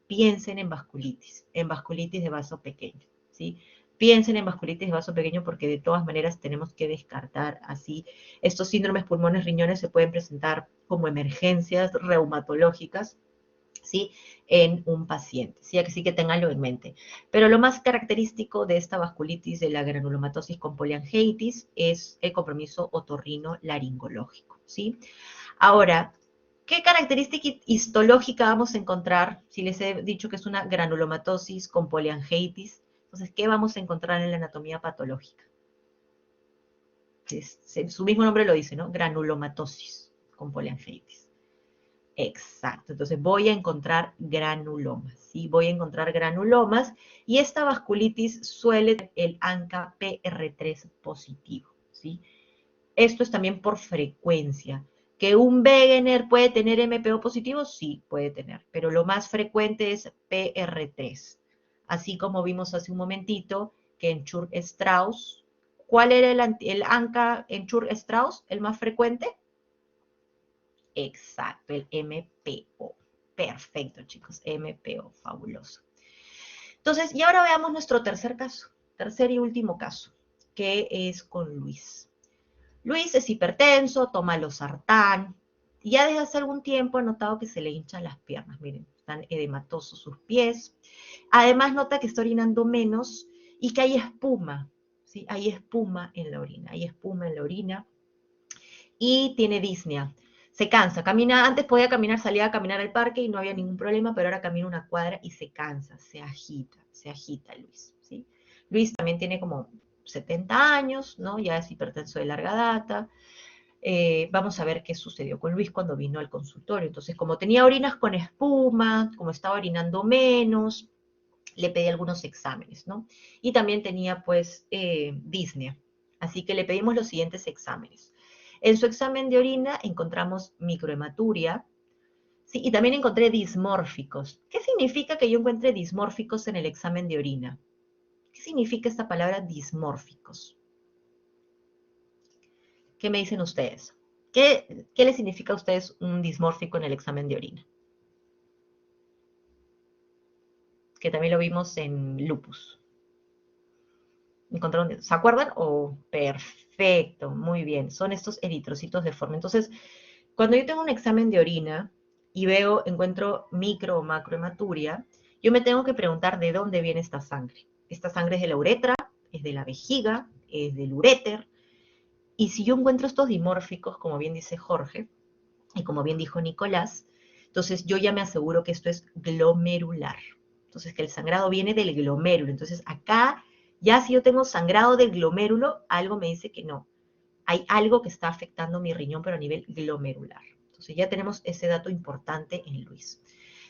A: piensen en vasculitis de vaso pequeño, ¿sí? Piensen en vasculitis de vaso pequeño porque de todas maneras tenemos que descartar así. Estos síndromes pulmones riñones se pueden presentar como emergencias reumatológicas, ¿sí? En un paciente, ¿sí? Así que ténganlo en mente. Pero lo más característico de esta vasculitis de la granulomatosis con poliangiitis es el compromiso otorrino-laringológico, ¿sí? Ahora, ¿qué característica histológica vamos a encontrar si les he dicho que es una granulomatosis con poliangiitis? Entonces, ¿qué vamos a encontrar en la anatomía patológica? Su mismo nombre lo dice, ¿no? Granulomatosis con poliangiitis. Exacto, entonces voy a encontrar granulomas, ¿sí? Voy a encontrar granulomas y esta vasculitis suele tener el ANCA-PR3 positivo, ¿sí? Esto es también por frecuencia. ¿Que un Wegener puede tener MPO positivo? Sí, puede tener, pero lo más frecuente es PR3. Así como vimos hace un momentito que en Churg-Strauss, ¿cuál era el ANCA en Churg-Strauss, el más frecuente? Exacto, el MPO. Perfecto, chicos, MPO, fabuloso. Entonces, y ahora veamos nuestro tercer caso, tercer y último caso, que es con Luis. Luis es hipertenso, toma losartán, y ya desde hace algún tiempo ha notado que se le hinchan las piernas, miren, están edematosos sus pies. Además nota que está orinando menos y que hay espuma, ¿sí? Hay espuma en la orina, hay espuma en la orina, y tiene disnea. Se cansa, camina, antes podía caminar, salía a caminar al parque y no había ningún problema, pero ahora camina una cuadra y se cansa, se agita Luis, ¿sí? Luis también tiene como 70 años, ¿no? Ya es hipertenso de larga data. Vamos a ver qué sucedió con Luis cuando vino al consultorio. Entonces, como tenía orinas con espuma, como estaba orinando menos, le pedí algunos exámenes, ¿no? Y también tenía, pues, disnea. Así que le pedimos los siguientes exámenes. En su examen de orina encontramos microhematuria, ¿sí? Y también encontré dismórficos. ¿Qué significa que yo encuentre dismórficos en el examen de orina? ¿Qué significa esta palabra dismórficos? ¿Qué me dicen ustedes? ¿Qué les significa a ustedes un dismórfico en el examen de orina? Que también lo vimos en lupus. ¿Se acuerdan? Oh, perfecto, muy bien. Son estos eritrocitos deformes. Entonces, cuando yo tengo un examen de orina y encuentro micro o macrohematuria, yo me tengo que preguntar de dónde viene esta sangre. Esta sangre es de la uretra, es de la vejiga, es del uréter. Y si yo encuentro estos dimórficos, como bien dice Jorge, y como bien dijo Nicolás, entonces yo ya me aseguro que esto es glomerular. Entonces que el sangrado viene del glomérulo. Entonces acá, ya si yo tengo sangrado del glomérulo, algo me dice que no. Hay algo que está afectando mi riñón, pero a nivel glomerular. Entonces ya tenemos ese dato importante en Luis.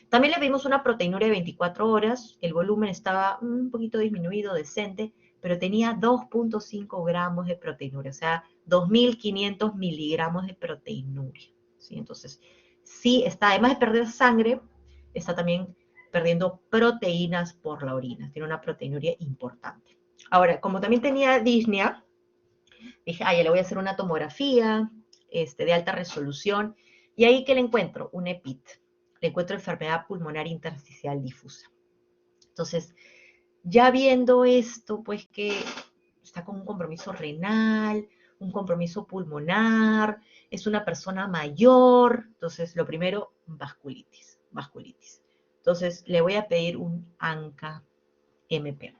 A: También le vimos una proteinuria de 24 horas, el volumen estaba un poquito disminuido, decente, pero tenía 2.5 gramos de proteinuria, o sea, 2.500 miligramos de proteinuria. ¿Sí? Entonces, sí está, además de perder sangre, está también perdiendo proteínas por la orina, tiene una proteinuria importante. Ahora, como también tenía disnea, dije, ya le voy a hacer una tomografía de alta resolución, y ahí que le encuentro un EPIT, le encuentro enfermedad pulmonar intersticial difusa. Entonces, ya viendo esto, pues que está con un compromiso renal, un compromiso pulmonar, es una persona mayor, entonces lo primero, vasculitis. Entonces, le voy a pedir un ANCA-MPO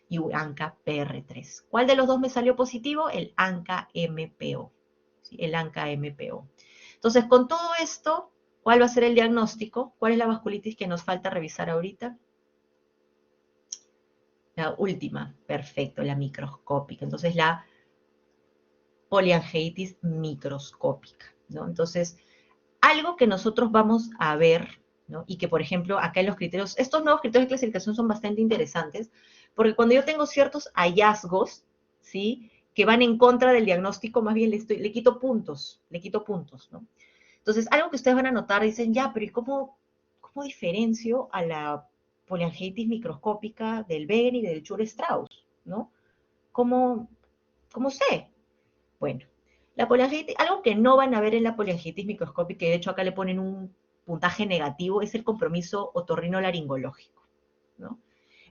A: y un ANCA-PR3. ¿Cuál de los dos me salió positivo? El ANCA-MPO. ¿Sí? El ANCA-MPO. Entonces, con todo esto, ¿cuál va a ser el diagnóstico? ¿Cuál es la vasculitis que nos falta revisar ahorita? La última, perfecto, la microscópica. Entonces, la poliangiitis microscópica, ¿no? Entonces, algo que nosotros vamos a ver, ¿no? Y que, por ejemplo, acá en los criterios, estos nuevos criterios de clasificación son bastante interesantes, porque cuando yo tengo ciertos hallazgos, ¿sí? que van en contra del diagnóstico, más bien le quito puntos, ¿no? Entonces, algo que ustedes van a notar, dicen, ya, pero ¿y cómo diferencio a la poliangiitis microscópica del Wegener y del Chur-Strauss, ¿no? ¿Cómo sé? Bueno, la poliangiitis, algo que no van a ver en la poliangiitis microscópica, y de hecho acá le ponen un puntaje negativo, es el compromiso otorrinolaringológico, ¿no?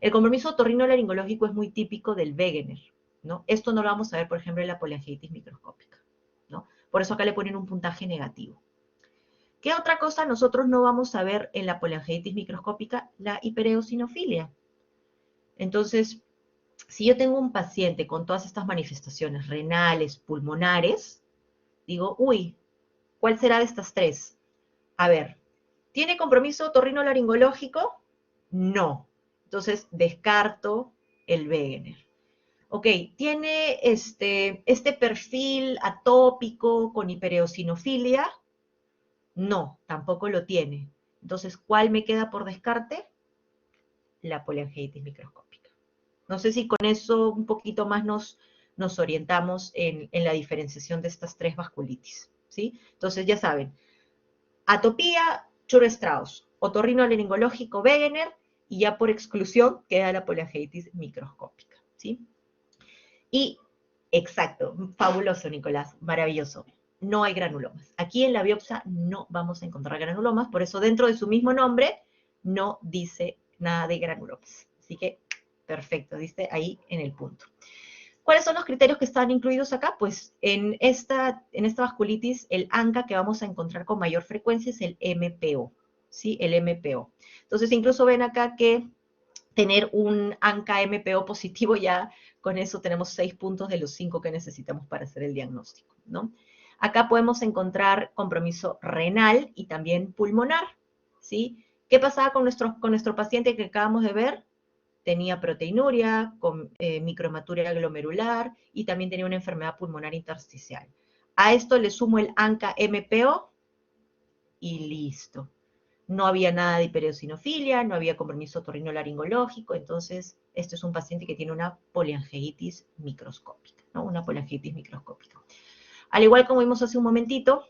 A: El compromiso otorrinolaringológico es muy típico del Wegener, ¿no? Esto no lo vamos a ver, por ejemplo, en la poliangiitis microscópica, ¿no? Por eso acá le ponen un puntaje negativo. ¿Qué otra cosa nosotros no vamos a ver en la poliangiitis microscópica? La hipereosinofilia. Entonces, si yo tengo un paciente con todas estas manifestaciones renales, pulmonares, digo, uy, ¿cuál será de estas tres? A ver, ¿tiene compromiso otorrinolaringológico? No. Entonces, descarto el Wegener. Ok, ¿tiene este perfil atópico con hipereosinofilia? No, tampoco lo tiene. Entonces, ¿cuál me queda por descarte? La poliangiitis microscópica. No sé si con eso un poquito más nos orientamos en la diferenciación de estas tres vasculitis, ¿sí? Entonces, ya saben, atopía, Chur-Strauss, otorrinolaringológico, Wegener, y ya por exclusión queda la poliangiitis microscópica, ¿sí? Y, exacto, fabuloso, Nicolás, maravilloso. No hay granulomas. Aquí en la biopsia no vamos a encontrar granulomas, por eso dentro de su mismo nombre no dice nada de granulomas. Así que, perfecto, dice ahí en el punto. ¿Cuáles son los criterios que están incluidos acá? Pues en esta vasculitis, el ANCA que vamos a encontrar con mayor frecuencia es el MPO, ¿sí? El MPO. Entonces, incluso ven acá que tener un ANCA MPO positivo, ya con eso tenemos 6 puntos de los 5 que necesitamos para hacer el diagnóstico, ¿no? Acá podemos encontrar compromiso renal y también pulmonar, ¿sí? ¿Qué pasaba con nuestro paciente que acabamos de ver? Tenía proteinuria, con microhematuria glomerular y también tenía una enfermedad pulmonar intersticial. A esto le sumo el ANCA-MPO y listo. No había nada de hipereosinofilia, no había compromiso otorrinolaringológico, entonces este es un paciente que tiene una poliangiitis microscópica, ¿no? Una poliangiitis microscópica. Al igual como vimos hace un momentito,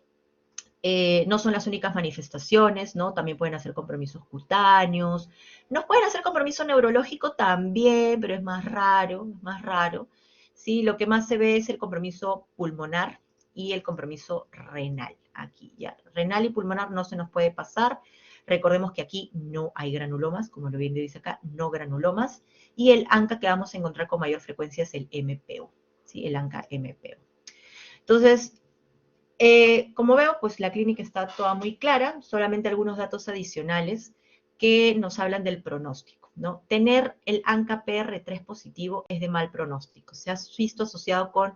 A: no son las únicas manifestaciones, ¿no? También pueden hacer compromisos cutáneos, nos pueden hacer compromiso neurológico también, pero es más raro, ¿sí? Lo que más se ve es el compromiso pulmonar y el compromiso renal, aquí ya. Renal y pulmonar no se nos puede pasar, recordemos que aquí no hay granulomas, como lo bien dice acá, no granulomas, y el ANCA que vamos a encontrar con mayor frecuencia es el MPO, ¿sí? El ANCA-MPO. Entonces, como veo, pues la clínica está toda muy clara, solamente algunos datos adicionales que nos hablan del pronóstico, ¿no? Tener el ANCA-PR3 positivo es de mal pronóstico, se ha visto asociado con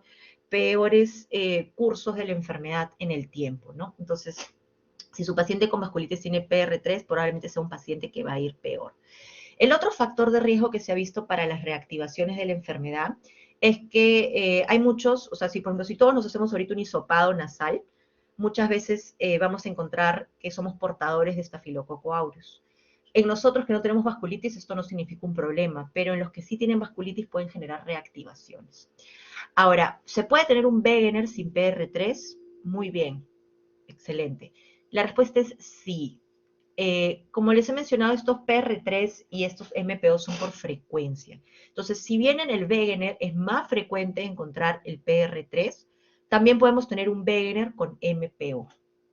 A: peores cursos de la enfermedad en el tiempo, ¿no? Entonces, si su paciente con vasculitis tiene PR3, probablemente sea un paciente que va a ir peor. El otro factor de riesgo que se ha visto para las reactivaciones de la enfermedad es que hay muchos, o sea, si por ejemplo, si todos nos hacemos ahorita un hisopado nasal, muchas veces vamos a encontrar que somos portadores de Staphylococcus aureus. En nosotros que no tenemos vasculitis esto no significa un problema, pero en los que sí tienen vasculitis pueden generar reactivaciones. Ahora, ¿se puede tener un Wegener sin PR3? Muy bien, excelente. La respuesta es sí. Como les he mencionado, estos PR3 y estos MPO son por frecuencia. Entonces, si bien en el Wegener es más frecuente encontrar el PR3, también podemos tener un Wegener con MPO,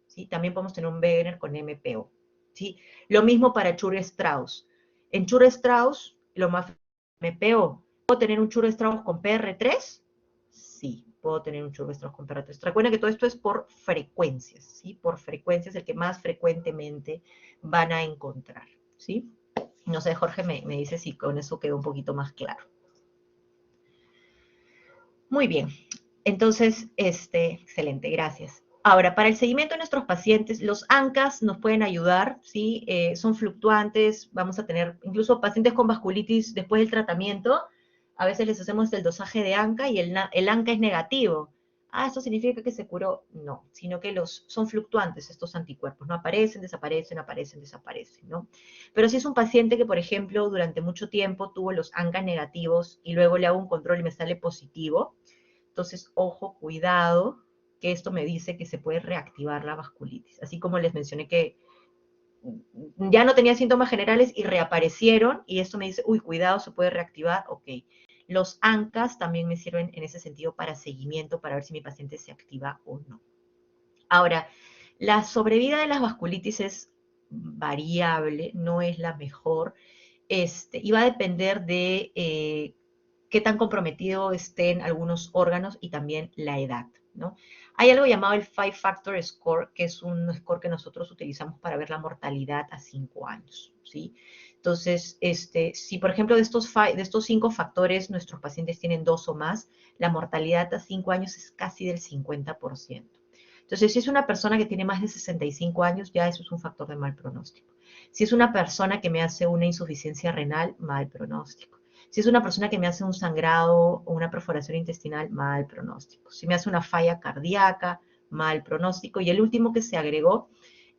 A: ¿sí? También podemos tener un Wegener con MPO, ¿sí? Lo mismo para Chur-Strauss. En Chur-Strauss, lo más MPO. ¿Puedo tener un Chur-Strauss con PR3? Sí, puedo tener un Chur-Strauss con PR3. Recuerden que todo esto es por frecuencias, ¿sí? Por frecuencias, el que más frecuentemente van a encontrar, ¿sí? No sé, Jorge me dice si con eso quedó un poquito más claro. Muy bien, entonces, excelente, gracias. Ahora, para el seguimiento de nuestros pacientes, los ANCAs nos pueden ayudar, ¿sí? Son fluctuantes, vamos a tener incluso pacientes con vasculitis después del tratamiento, a veces les hacemos el dosaje de ANCA y el ANCA es negativo. Ah, ¿esto significa que se curó? No, sino que son fluctuantes estos anticuerpos, no aparecen, desaparecen, aparecen, desaparecen, ¿no? Pero si es un paciente que, por ejemplo, durante mucho tiempo tuvo los ANCA negativos y luego le hago un control y me sale positivo, Entonces, ojo, cuidado, que esto me dice que se puede reactivar la vasculitis. Así como les mencioné que ya no tenía síntomas generales y reaparecieron, y esto me dice, uy, cuidado, se puede reactivar, ok. Los ANCAS también me sirven en ese sentido para seguimiento, para ver si mi paciente se activa o no. Ahora, la sobrevida de las vasculitis es variable, no es la mejor, y va a depender de qué tan comprometido estén algunos órganos y también la edad, ¿no? Hay algo llamado el Five Factor Score, que es un score que nosotros utilizamos para ver la mortalidad a 5 años, ¿sí? Entonces, si por ejemplo de estos 5 factores nuestros pacientes tienen 2 o más, la mortalidad a 5 años es casi del 50%. Entonces, si es una persona que tiene más de 65 años, ya eso es un factor de mal pronóstico. Si es una persona que me hace una insuficiencia renal, mal pronóstico. Si es una persona que me hace un sangrado o una perforación intestinal, mal pronóstico. Si me hace una falla cardíaca, mal pronóstico. Y el último que se agregó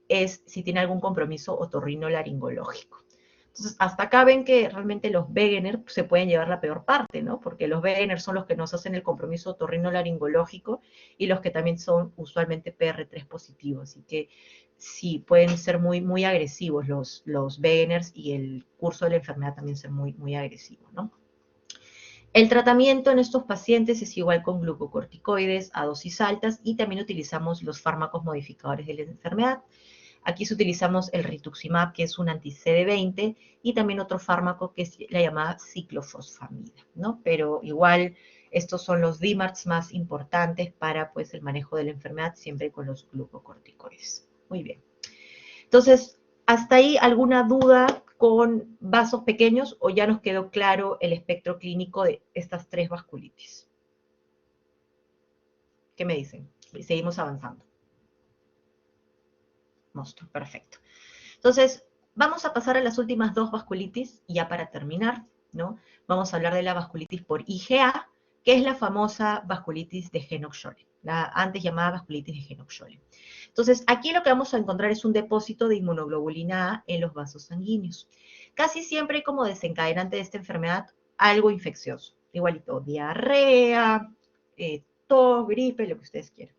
A: es si tiene algún compromiso otorrinolaringológico. Entonces, hasta acá ven que realmente los Wegener se pueden llevar la peor parte, ¿no? Porque los Wegener son los que nos hacen el compromiso otorrinolaringológico y los que también son usualmente PR3 positivos. Así que sí, pueden ser muy, muy agresivos los Wegeners y el curso de la enfermedad también ser muy, muy agresivo, ¿no? El tratamiento en estos pacientes es igual con glucocorticoides a dosis altas y también utilizamos los fármacos modificadores de la enfermedad. Aquí utilizamos el rituximab, que es un anti-CD20, y también otro fármaco que es la llamada ciclofosfamida, ¿no? Pero igual, estos son los DMARDs más importantes para pues, el manejo de la enfermedad, siempre con los glucocorticoides. Muy bien. Entonces, ¿hasta ahí alguna duda con vasos pequeños o ya nos quedó claro el espectro clínico de estas 3 vasculitis? ¿Qué me dicen? Seguimos avanzando. Monstruo, perfecto. Entonces, vamos a pasar a las últimas 2 vasculitis, ya para terminar, ¿no? Vamos a hablar de la vasculitis por IgA, que es la famosa vasculitis de Henoch-Schönlein, la antes llamada vasculitis de Henoch-Schönlein. Entonces, aquí lo que vamos a encontrar es un depósito de inmunoglobulina A en los vasos sanguíneos. Casi siempre hay como desencadenante de esta enfermedad algo infeccioso, igualito, diarrea, tos, gripe, lo que ustedes quieran.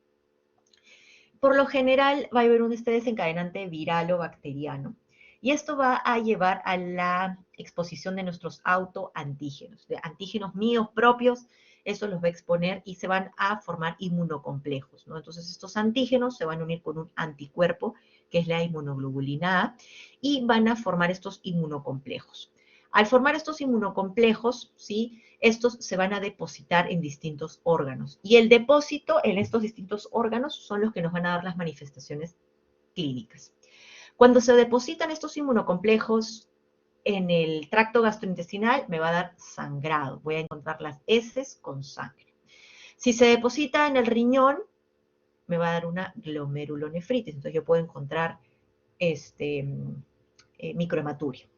A: Por lo general va a haber un desencadenante viral o bacteriano. Y esto va a llevar a la exposición de nuestros autoantígenos, de antígenos míos propios, eso los va a exponer y se van a formar inmunocomplejos, ¿no? Entonces estos antígenos se van a unir con un anticuerpo, que es la inmunoglobulina A, y van a formar estos inmunocomplejos. Al formar estos inmunocomplejos, ¿sí? Estos se van a depositar en distintos órganos. Y el depósito en estos distintos órganos son los que nos van a dar las manifestaciones clínicas. Cuando se depositan estos inmunocomplejos en el tracto gastrointestinal, me va a dar sangrado. Voy a encontrar las heces con sangre. Si se deposita en el riñón, me va a dar una glomerulonefritis. Entonces yo puedo encontrar microhematuria.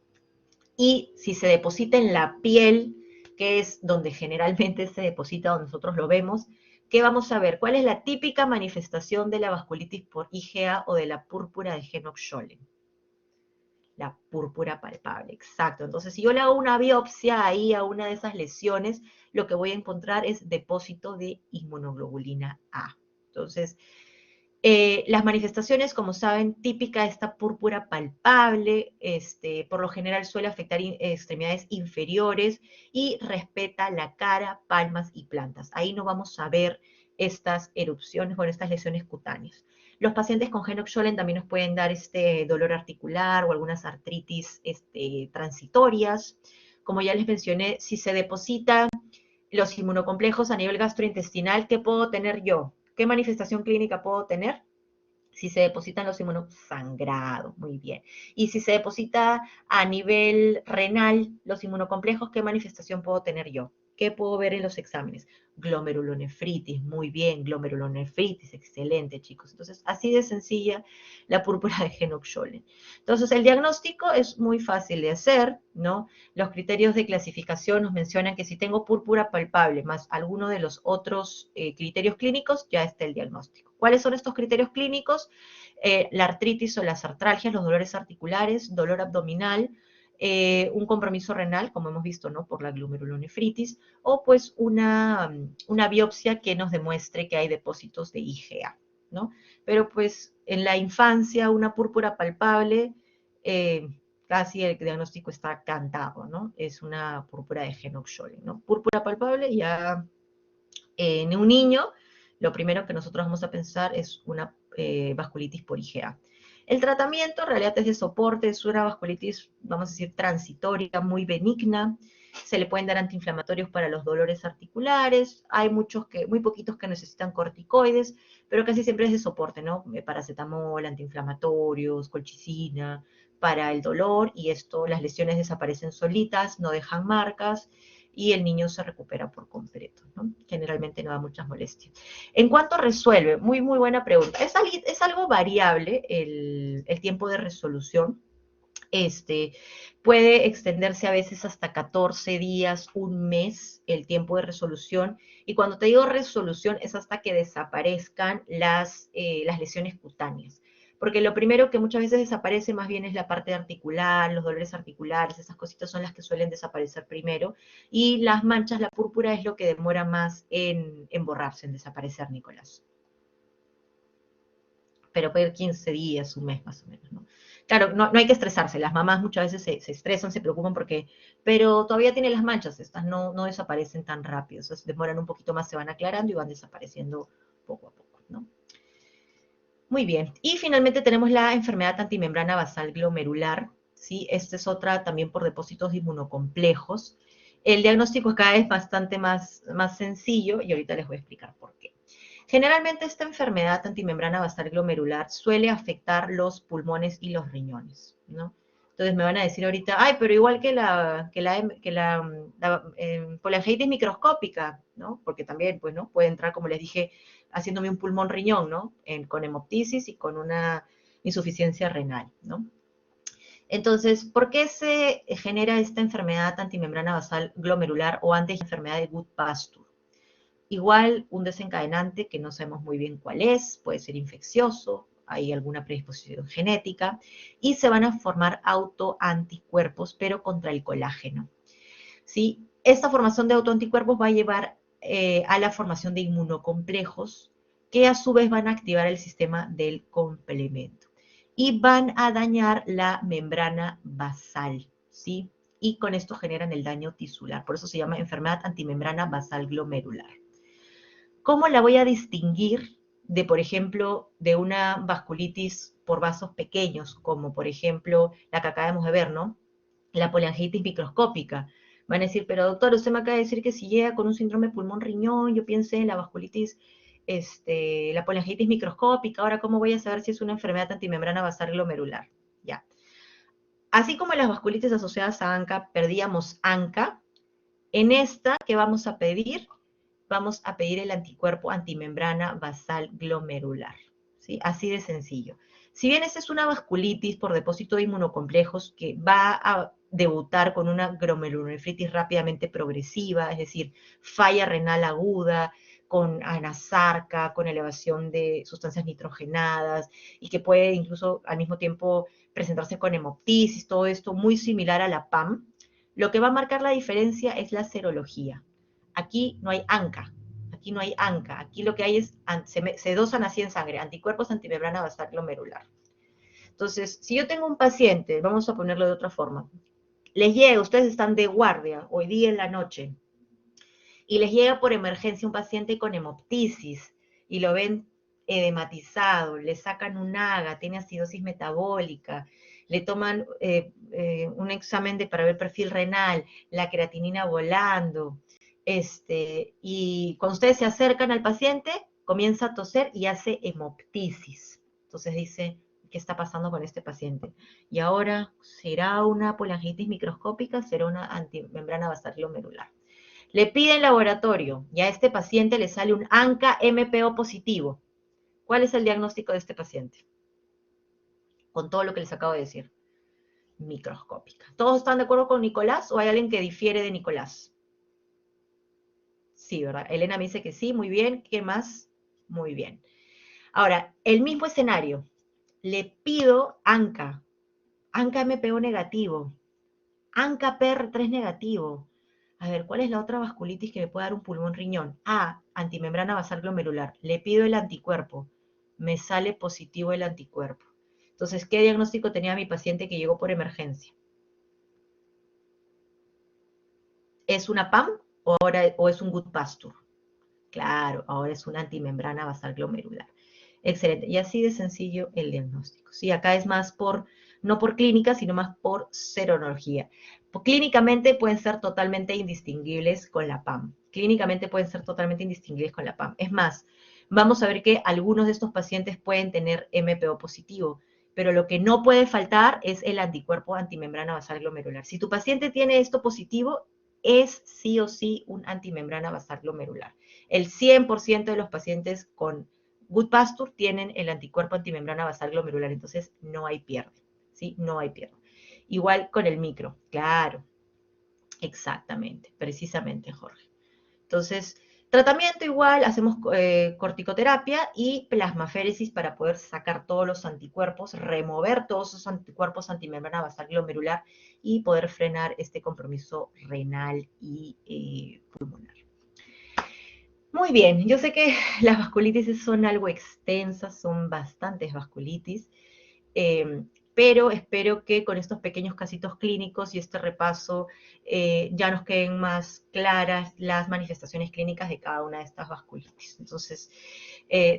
A: Y si se deposita en la piel, que es donde generalmente se deposita, donde nosotros lo vemos, ¿qué vamos a ver? ¿Cuál es la típica manifestación de la vasculitis por IgA o de la púrpura de Henoch-Schönlein? La púrpura palpable, exacto. Entonces, si yo le hago una biopsia ahí a una de esas lesiones, lo que voy a encontrar es depósito de inmunoglobulina A. Entonces, las manifestaciones, como saben, típica de esta púrpura palpable, por lo general suele afectar extremidades inferiores y respeta la cara, palmas y plantas. Ahí no vamos a ver estas erupciones, bueno, estas lesiones cutáneas. Los pacientes con Henoch-Schönlein también nos pueden dar dolor articular o algunas artritis transitorias. Como ya les mencioné, si se depositan los inmunocomplejos a nivel gastrointestinal, ¿qué puedo tener yo? ¿Qué manifestación clínica puedo tener? Si se depositan los inmunosangrados, muy bien. Y si se deposita a nivel renal los inmunocomplejos, ¿qué manifestación puedo tener yo? ¿Qué puedo ver en los exámenes? Glomerulonefritis, muy bien, glomerulonefritis, excelente, chicos. Entonces, así de sencilla la púrpura de Henoch-Schönlein. Entonces, el diagnóstico es muy fácil de hacer, ¿no? Los criterios de clasificación nos mencionan que si tengo púrpura palpable más alguno de los otros criterios clínicos, ya está el diagnóstico. ¿Cuáles son estos criterios clínicos? La artritis o las artralgias, los dolores articulares, dolor abdominal, un compromiso renal, como hemos visto, ¿no? Por la glomerulonefritis, o pues una biopsia que nos demuestre que hay depósitos de IgA, ¿no? Pero pues en la infancia una púrpura palpable, casi el diagnóstico está cantado, ¿no? Es una púrpura de Henoch-Schönlein, ¿no? Púrpura palpable ya en un niño, lo primero que nosotros vamos a pensar es una vasculitis por IgA. El tratamiento en realidad es de soporte, es una vasculitis, vamos a decir, transitoria, muy benigna. Se le pueden dar antiinflamatorios para los dolores articulares. Hay muy poquitos que necesitan corticoides, pero casi siempre es de soporte, ¿no? Paracetamol, antiinflamatorios, colchicina, para el dolor, y las lesiones desaparecen solitas, no dejan marcas, y el niño se recupera por completo, ¿no? Generalmente no da muchas molestias. ¿En cuánto resuelve? Muy, muy buena pregunta. Es algo variable el tiempo de resolución. Puede extenderse a veces hasta 14 días, un mes, el tiempo de resolución. Y cuando te digo resolución, es hasta que desaparezcan las lesiones cutáneas. Porque lo primero que muchas veces desaparece más bien es la parte articular, los dolores articulares, esas cositas son las que suelen desaparecer primero. Y las manchas, la púrpura, es lo que demora más en borrarse, en desaparecer, Nicolás. Pero puede ir 15 días, un mes más o menos, ¿no? Claro, no hay que estresarse, las mamás muchas veces se estresan, se preocupan pero todavía tiene las manchas, estas no desaparecen tan rápido, o sea, demoran un poquito más, se van aclarando y van desapareciendo poco a poco, ¿no? Muy bien, y finalmente tenemos la enfermedad antimembrana basal glomerular, ¿sí? Esta es otra también por depósitos inmunocomplejos. El diagnóstico acá es bastante más sencillo y ahorita les voy a explicar por qué. Generalmente esta enfermedad antimembrana basal glomerular suele afectar los pulmones y los riñones, ¿no? Entonces me van a decir ahorita, ay, pero igual que la polangitis microscópica, ¿no? Porque también, pues, ¿no? Puede entrar, como les dije, haciéndome un pulmón riñón, ¿no? Con hemoptisis y con una insuficiencia renal, ¿no? Entonces, ¿por qué se genera esta enfermedad antimembrana basal glomerular o antes la enfermedad de Goodpasture? Igual un desencadenante que no sabemos muy bien cuál es, puede ser infeccioso, hay alguna predisposición genética, y se van a formar autoanticuerpos, pero contra el colágeno. ¿Sí? Esta formación de autoanticuerpos va a llevar a la formación de inmunocomplejos, que a su vez van a activar el sistema del complemento, y van a dañar la membrana basal, ¿sí? Y con esto generan el daño tisular, por eso se llama enfermedad antimembrana basal glomerular. ¿Cómo la voy a distinguir de, por ejemplo, de una vasculitis por vasos pequeños, como por ejemplo la que acabamos de ver, ¿no? La polangitis microscópica. Van a decir, pero doctor, usted me acaba de decir que si llega con un síndrome pulmón-riñón, yo pensé en la vasculitis, la polangitis microscópica, ahora ¿cómo voy a saber si es una enfermedad antimembrana basal glomerular? Ya. Así como en las vasculitis asociadas a ANCA perdíamos ANCA, en esta, ¿qué vamos a pedir? Vamos a pedir el anticuerpo antimembrana basal glomerular, ¿sí? Así de sencillo. Si bien esta es una vasculitis por depósito de inmunocomplejos que va a debutar con una glomerulonefritis rápidamente progresiva, es decir, falla renal aguda, con anasarca, con elevación de sustancias nitrogenadas, y que puede incluso al mismo tiempo presentarse con hemoptisis, todo esto muy similar a la PAM, lo que va a marcar la diferencia es la serología. Aquí no hay ANCA, aquí no hay ANCA, aquí lo que hay es, se dosan así en sangre, anticuerpos antimembrana basal glomerular. Entonces, si yo tengo un paciente, vamos a ponerlo de otra forma, les llega, ustedes están de guardia hoy día en la noche, y les llega por emergencia un paciente con hemoptisis, y lo ven edematizado, le sacan un AGA, tiene acidosis metabólica, le toman un examen para ver perfil renal, la creatinina volando, y cuando ustedes se acercan al paciente, comienza a toser y hace hemoptisis. Entonces dice, ¿qué está pasando con este paciente? Y ahora, ¿será una polangitis microscópica? ¿Será una antimembrana basal glomerular? Le piden laboratorio y a este paciente le sale un ANCA-MPO positivo. ¿Cuál es el diagnóstico de este paciente? Con todo lo que les acabo de decir. Microscópica. ¿Todos están de acuerdo con Nicolás o hay alguien que difiere de Nicolás? Sí, ¿verdad? Elena me dice que sí, muy bien. ¿Qué más? Muy bien. Ahora, el mismo escenario. Le pido ANCA. ANCA-MPO negativo. ANCA-PR3 negativo. A ver, ¿cuál es la otra vasculitis que me puede dar un pulmón riñón? Ah, antimembrana basal glomerular. Le pido el anticuerpo. Me sale positivo el anticuerpo. Entonces, ¿qué diagnóstico tenía mi paciente que llegó por emergencia? ¿Es una PAM o es un good pasture? Claro, ahora es una antimembrana basal glomerular. Excelente. Y así de sencillo el diagnóstico. Sí, acá es más no por clínica, sino más por serología. Clínicamente pueden ser totalmente indistinguibles con la PAM. Clínicamente pueden ser totalmente indistinguibles con la PAM. Es más, vamos a ver que algunos de estos pacientes pueden tener MPO positivo, pero lo que no puede faltar es el anticuerpo antimembrana basal glomerular. Si tu paciente tiene esto positivo, es sí o sí un antimembrana basal glomerular. El 100% de los pacientes con good pasture tienen el anticuerpo antimembrana basal glomerular, entonces no hay pierde, ¿sí? No hay pierde. Igual con el micro, claro, exactamente, precisamente, Jorge. Entonces, tratamiento igual, hacemos corticoterapia y plasmaféresis para poder sacar todos los anticuerpos, remover todos esos anticuerpos antimembrana basal glomerular y poder frenar este compromiso renal y pulmonar. Muy bien, yo sé que las vasculitis son algo extensas, son bastantes vasculitis, pero espero que con estos pequeños casitos clínicos y este repaso ya nos queden más claras las manifestaciones clínicas de cada una de estas vasculitis. Entonces,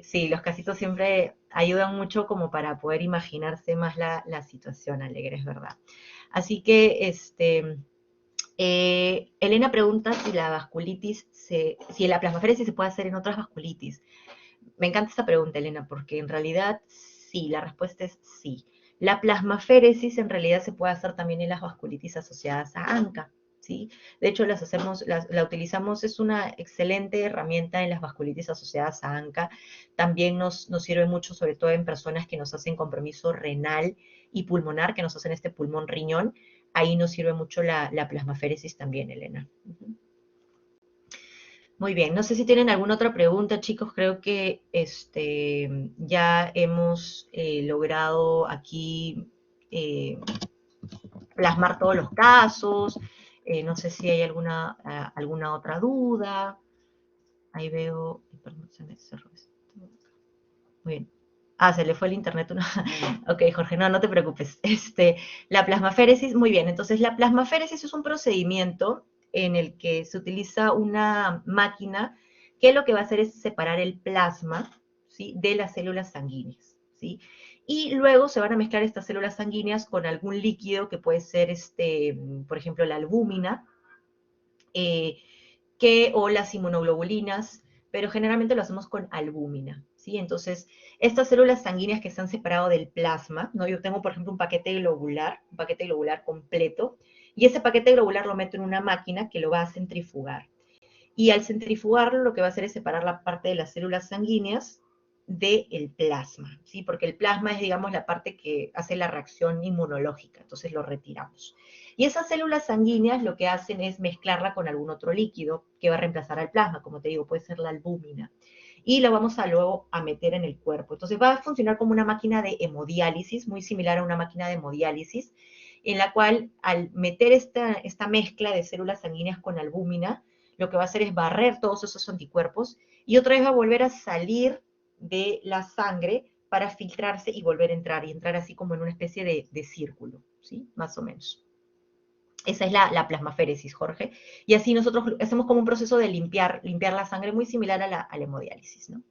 A: sí, los casitos siempre ayudan mucho como para poder imaginarse más la situación, Alegre, es verdad. Así que, Elena pregunta si la vasculitis, si la plasmaféresis se puede hacer en otras vasculitis. Me encanta esta pregunta, Elena, porque en realidad sí, la respuesta es sí. La plasmaféresis en realidad se puede hacer también en las vasculitis asociadas a ANCA, ¿sí? De hecho, la utilizamos, es una excelente herramienta en las vasculitis asociadas a ANCA. También nos sirve mucho, sobre todo en personas que nos hacen compromiso renal y pulmonar, que nos hacen este pulmón riñón. Ahí nos sirve mucho la plasmaféresis también, Elena. Muy bien, no sé si tienen alguna otra pregunta, chicos. Creo que ya hemos logrado aquí plasmar todos los casos. No sé si hay alguna otra duda. Ahí veo, perdón, se me cerró esto. Muy bien. Ah, se le fue el internet. Ok, Jorge, no te preocupes. La plasmaféresis, muy bien. Entonces, la plasmaféresis es un procedimiento en el que se utiliza una máquina que lo que va a hacer es separar el plasma, ¿sí?, de las células sanguíneas, ¿sí? Y luego se van a mezclar estas células sanguíneas con algún líquido que puede ser, por ejemplo, la albúmina, o las inmunoglobulinas, pero generalmente lo hacemos con albúmina, ¿sí? Entonces, estas células sanguíneas que se han separado del plasma, ¿no? Yo tengo, por ejemplo, un paquete globular completo, y ese paquete globular lo meto en una máquina que lo va a centrifugar. Y al centrifugarlo, lo que va a hacer es separar la parte de las células sanguíneas del plasma, ¿sí? Porque el plasma es, digamos, la parte que hace la reacción inmunológica, entonces lo retiramos. Y esas células sanguíneas lo que hacen es mezclarla con algún otro líquido que va a reemplazar al plasma, como te digo, puede ser la albúmina. Y lo vamos a luego a meter en el cuerpo. Entonces va a funcionar como una máquina de hemodiálisis, muy similar a una máquina de hemodiálisis, en la cual al meter esta mezcla de células sanguíneas con albúmina, lo que va a hacer es barrer todos esos anticuerpos y otra vez va a volver a salir de la sangre para filtrarse y volver a entrar, y entrar así como en una especie de círculo, ¿sí? Más o menos. Esa es la plasmaféresis, Jorge. Y así nosotros hacemos como un proceso de limpiar la sangre muy similar a la hemodiálisis, ¿no?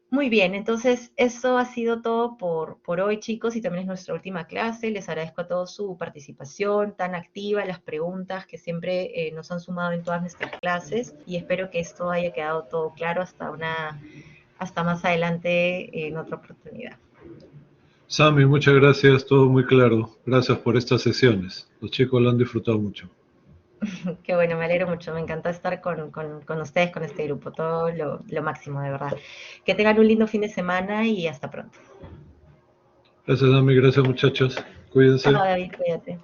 A: Muy bien, entonces eso ha sido todo por hoy, chicos, y también es nuestra última clase. Les agradezco a todos su participación tan activa, las preguntas que siempre nos han sumado en todas nuestras clases, y espero que esto haya quedado todo claro hasta más adelante en otra oportunidad.
D: Sami, muchas gracias, todo muy claro. Gracias por estas sesiones. Los chicos lo han disfrutado mucho.
A: Qué bueno, me alegro mucho, me encanta estar con ustedes, con este grupo, todo lo máximo, de verdad. Que tengan un lindo fin de semana y hasta pronto.
D: Gracias, Sami, gracias muchachos. Cuídense.
A: Chao, David, cuídate.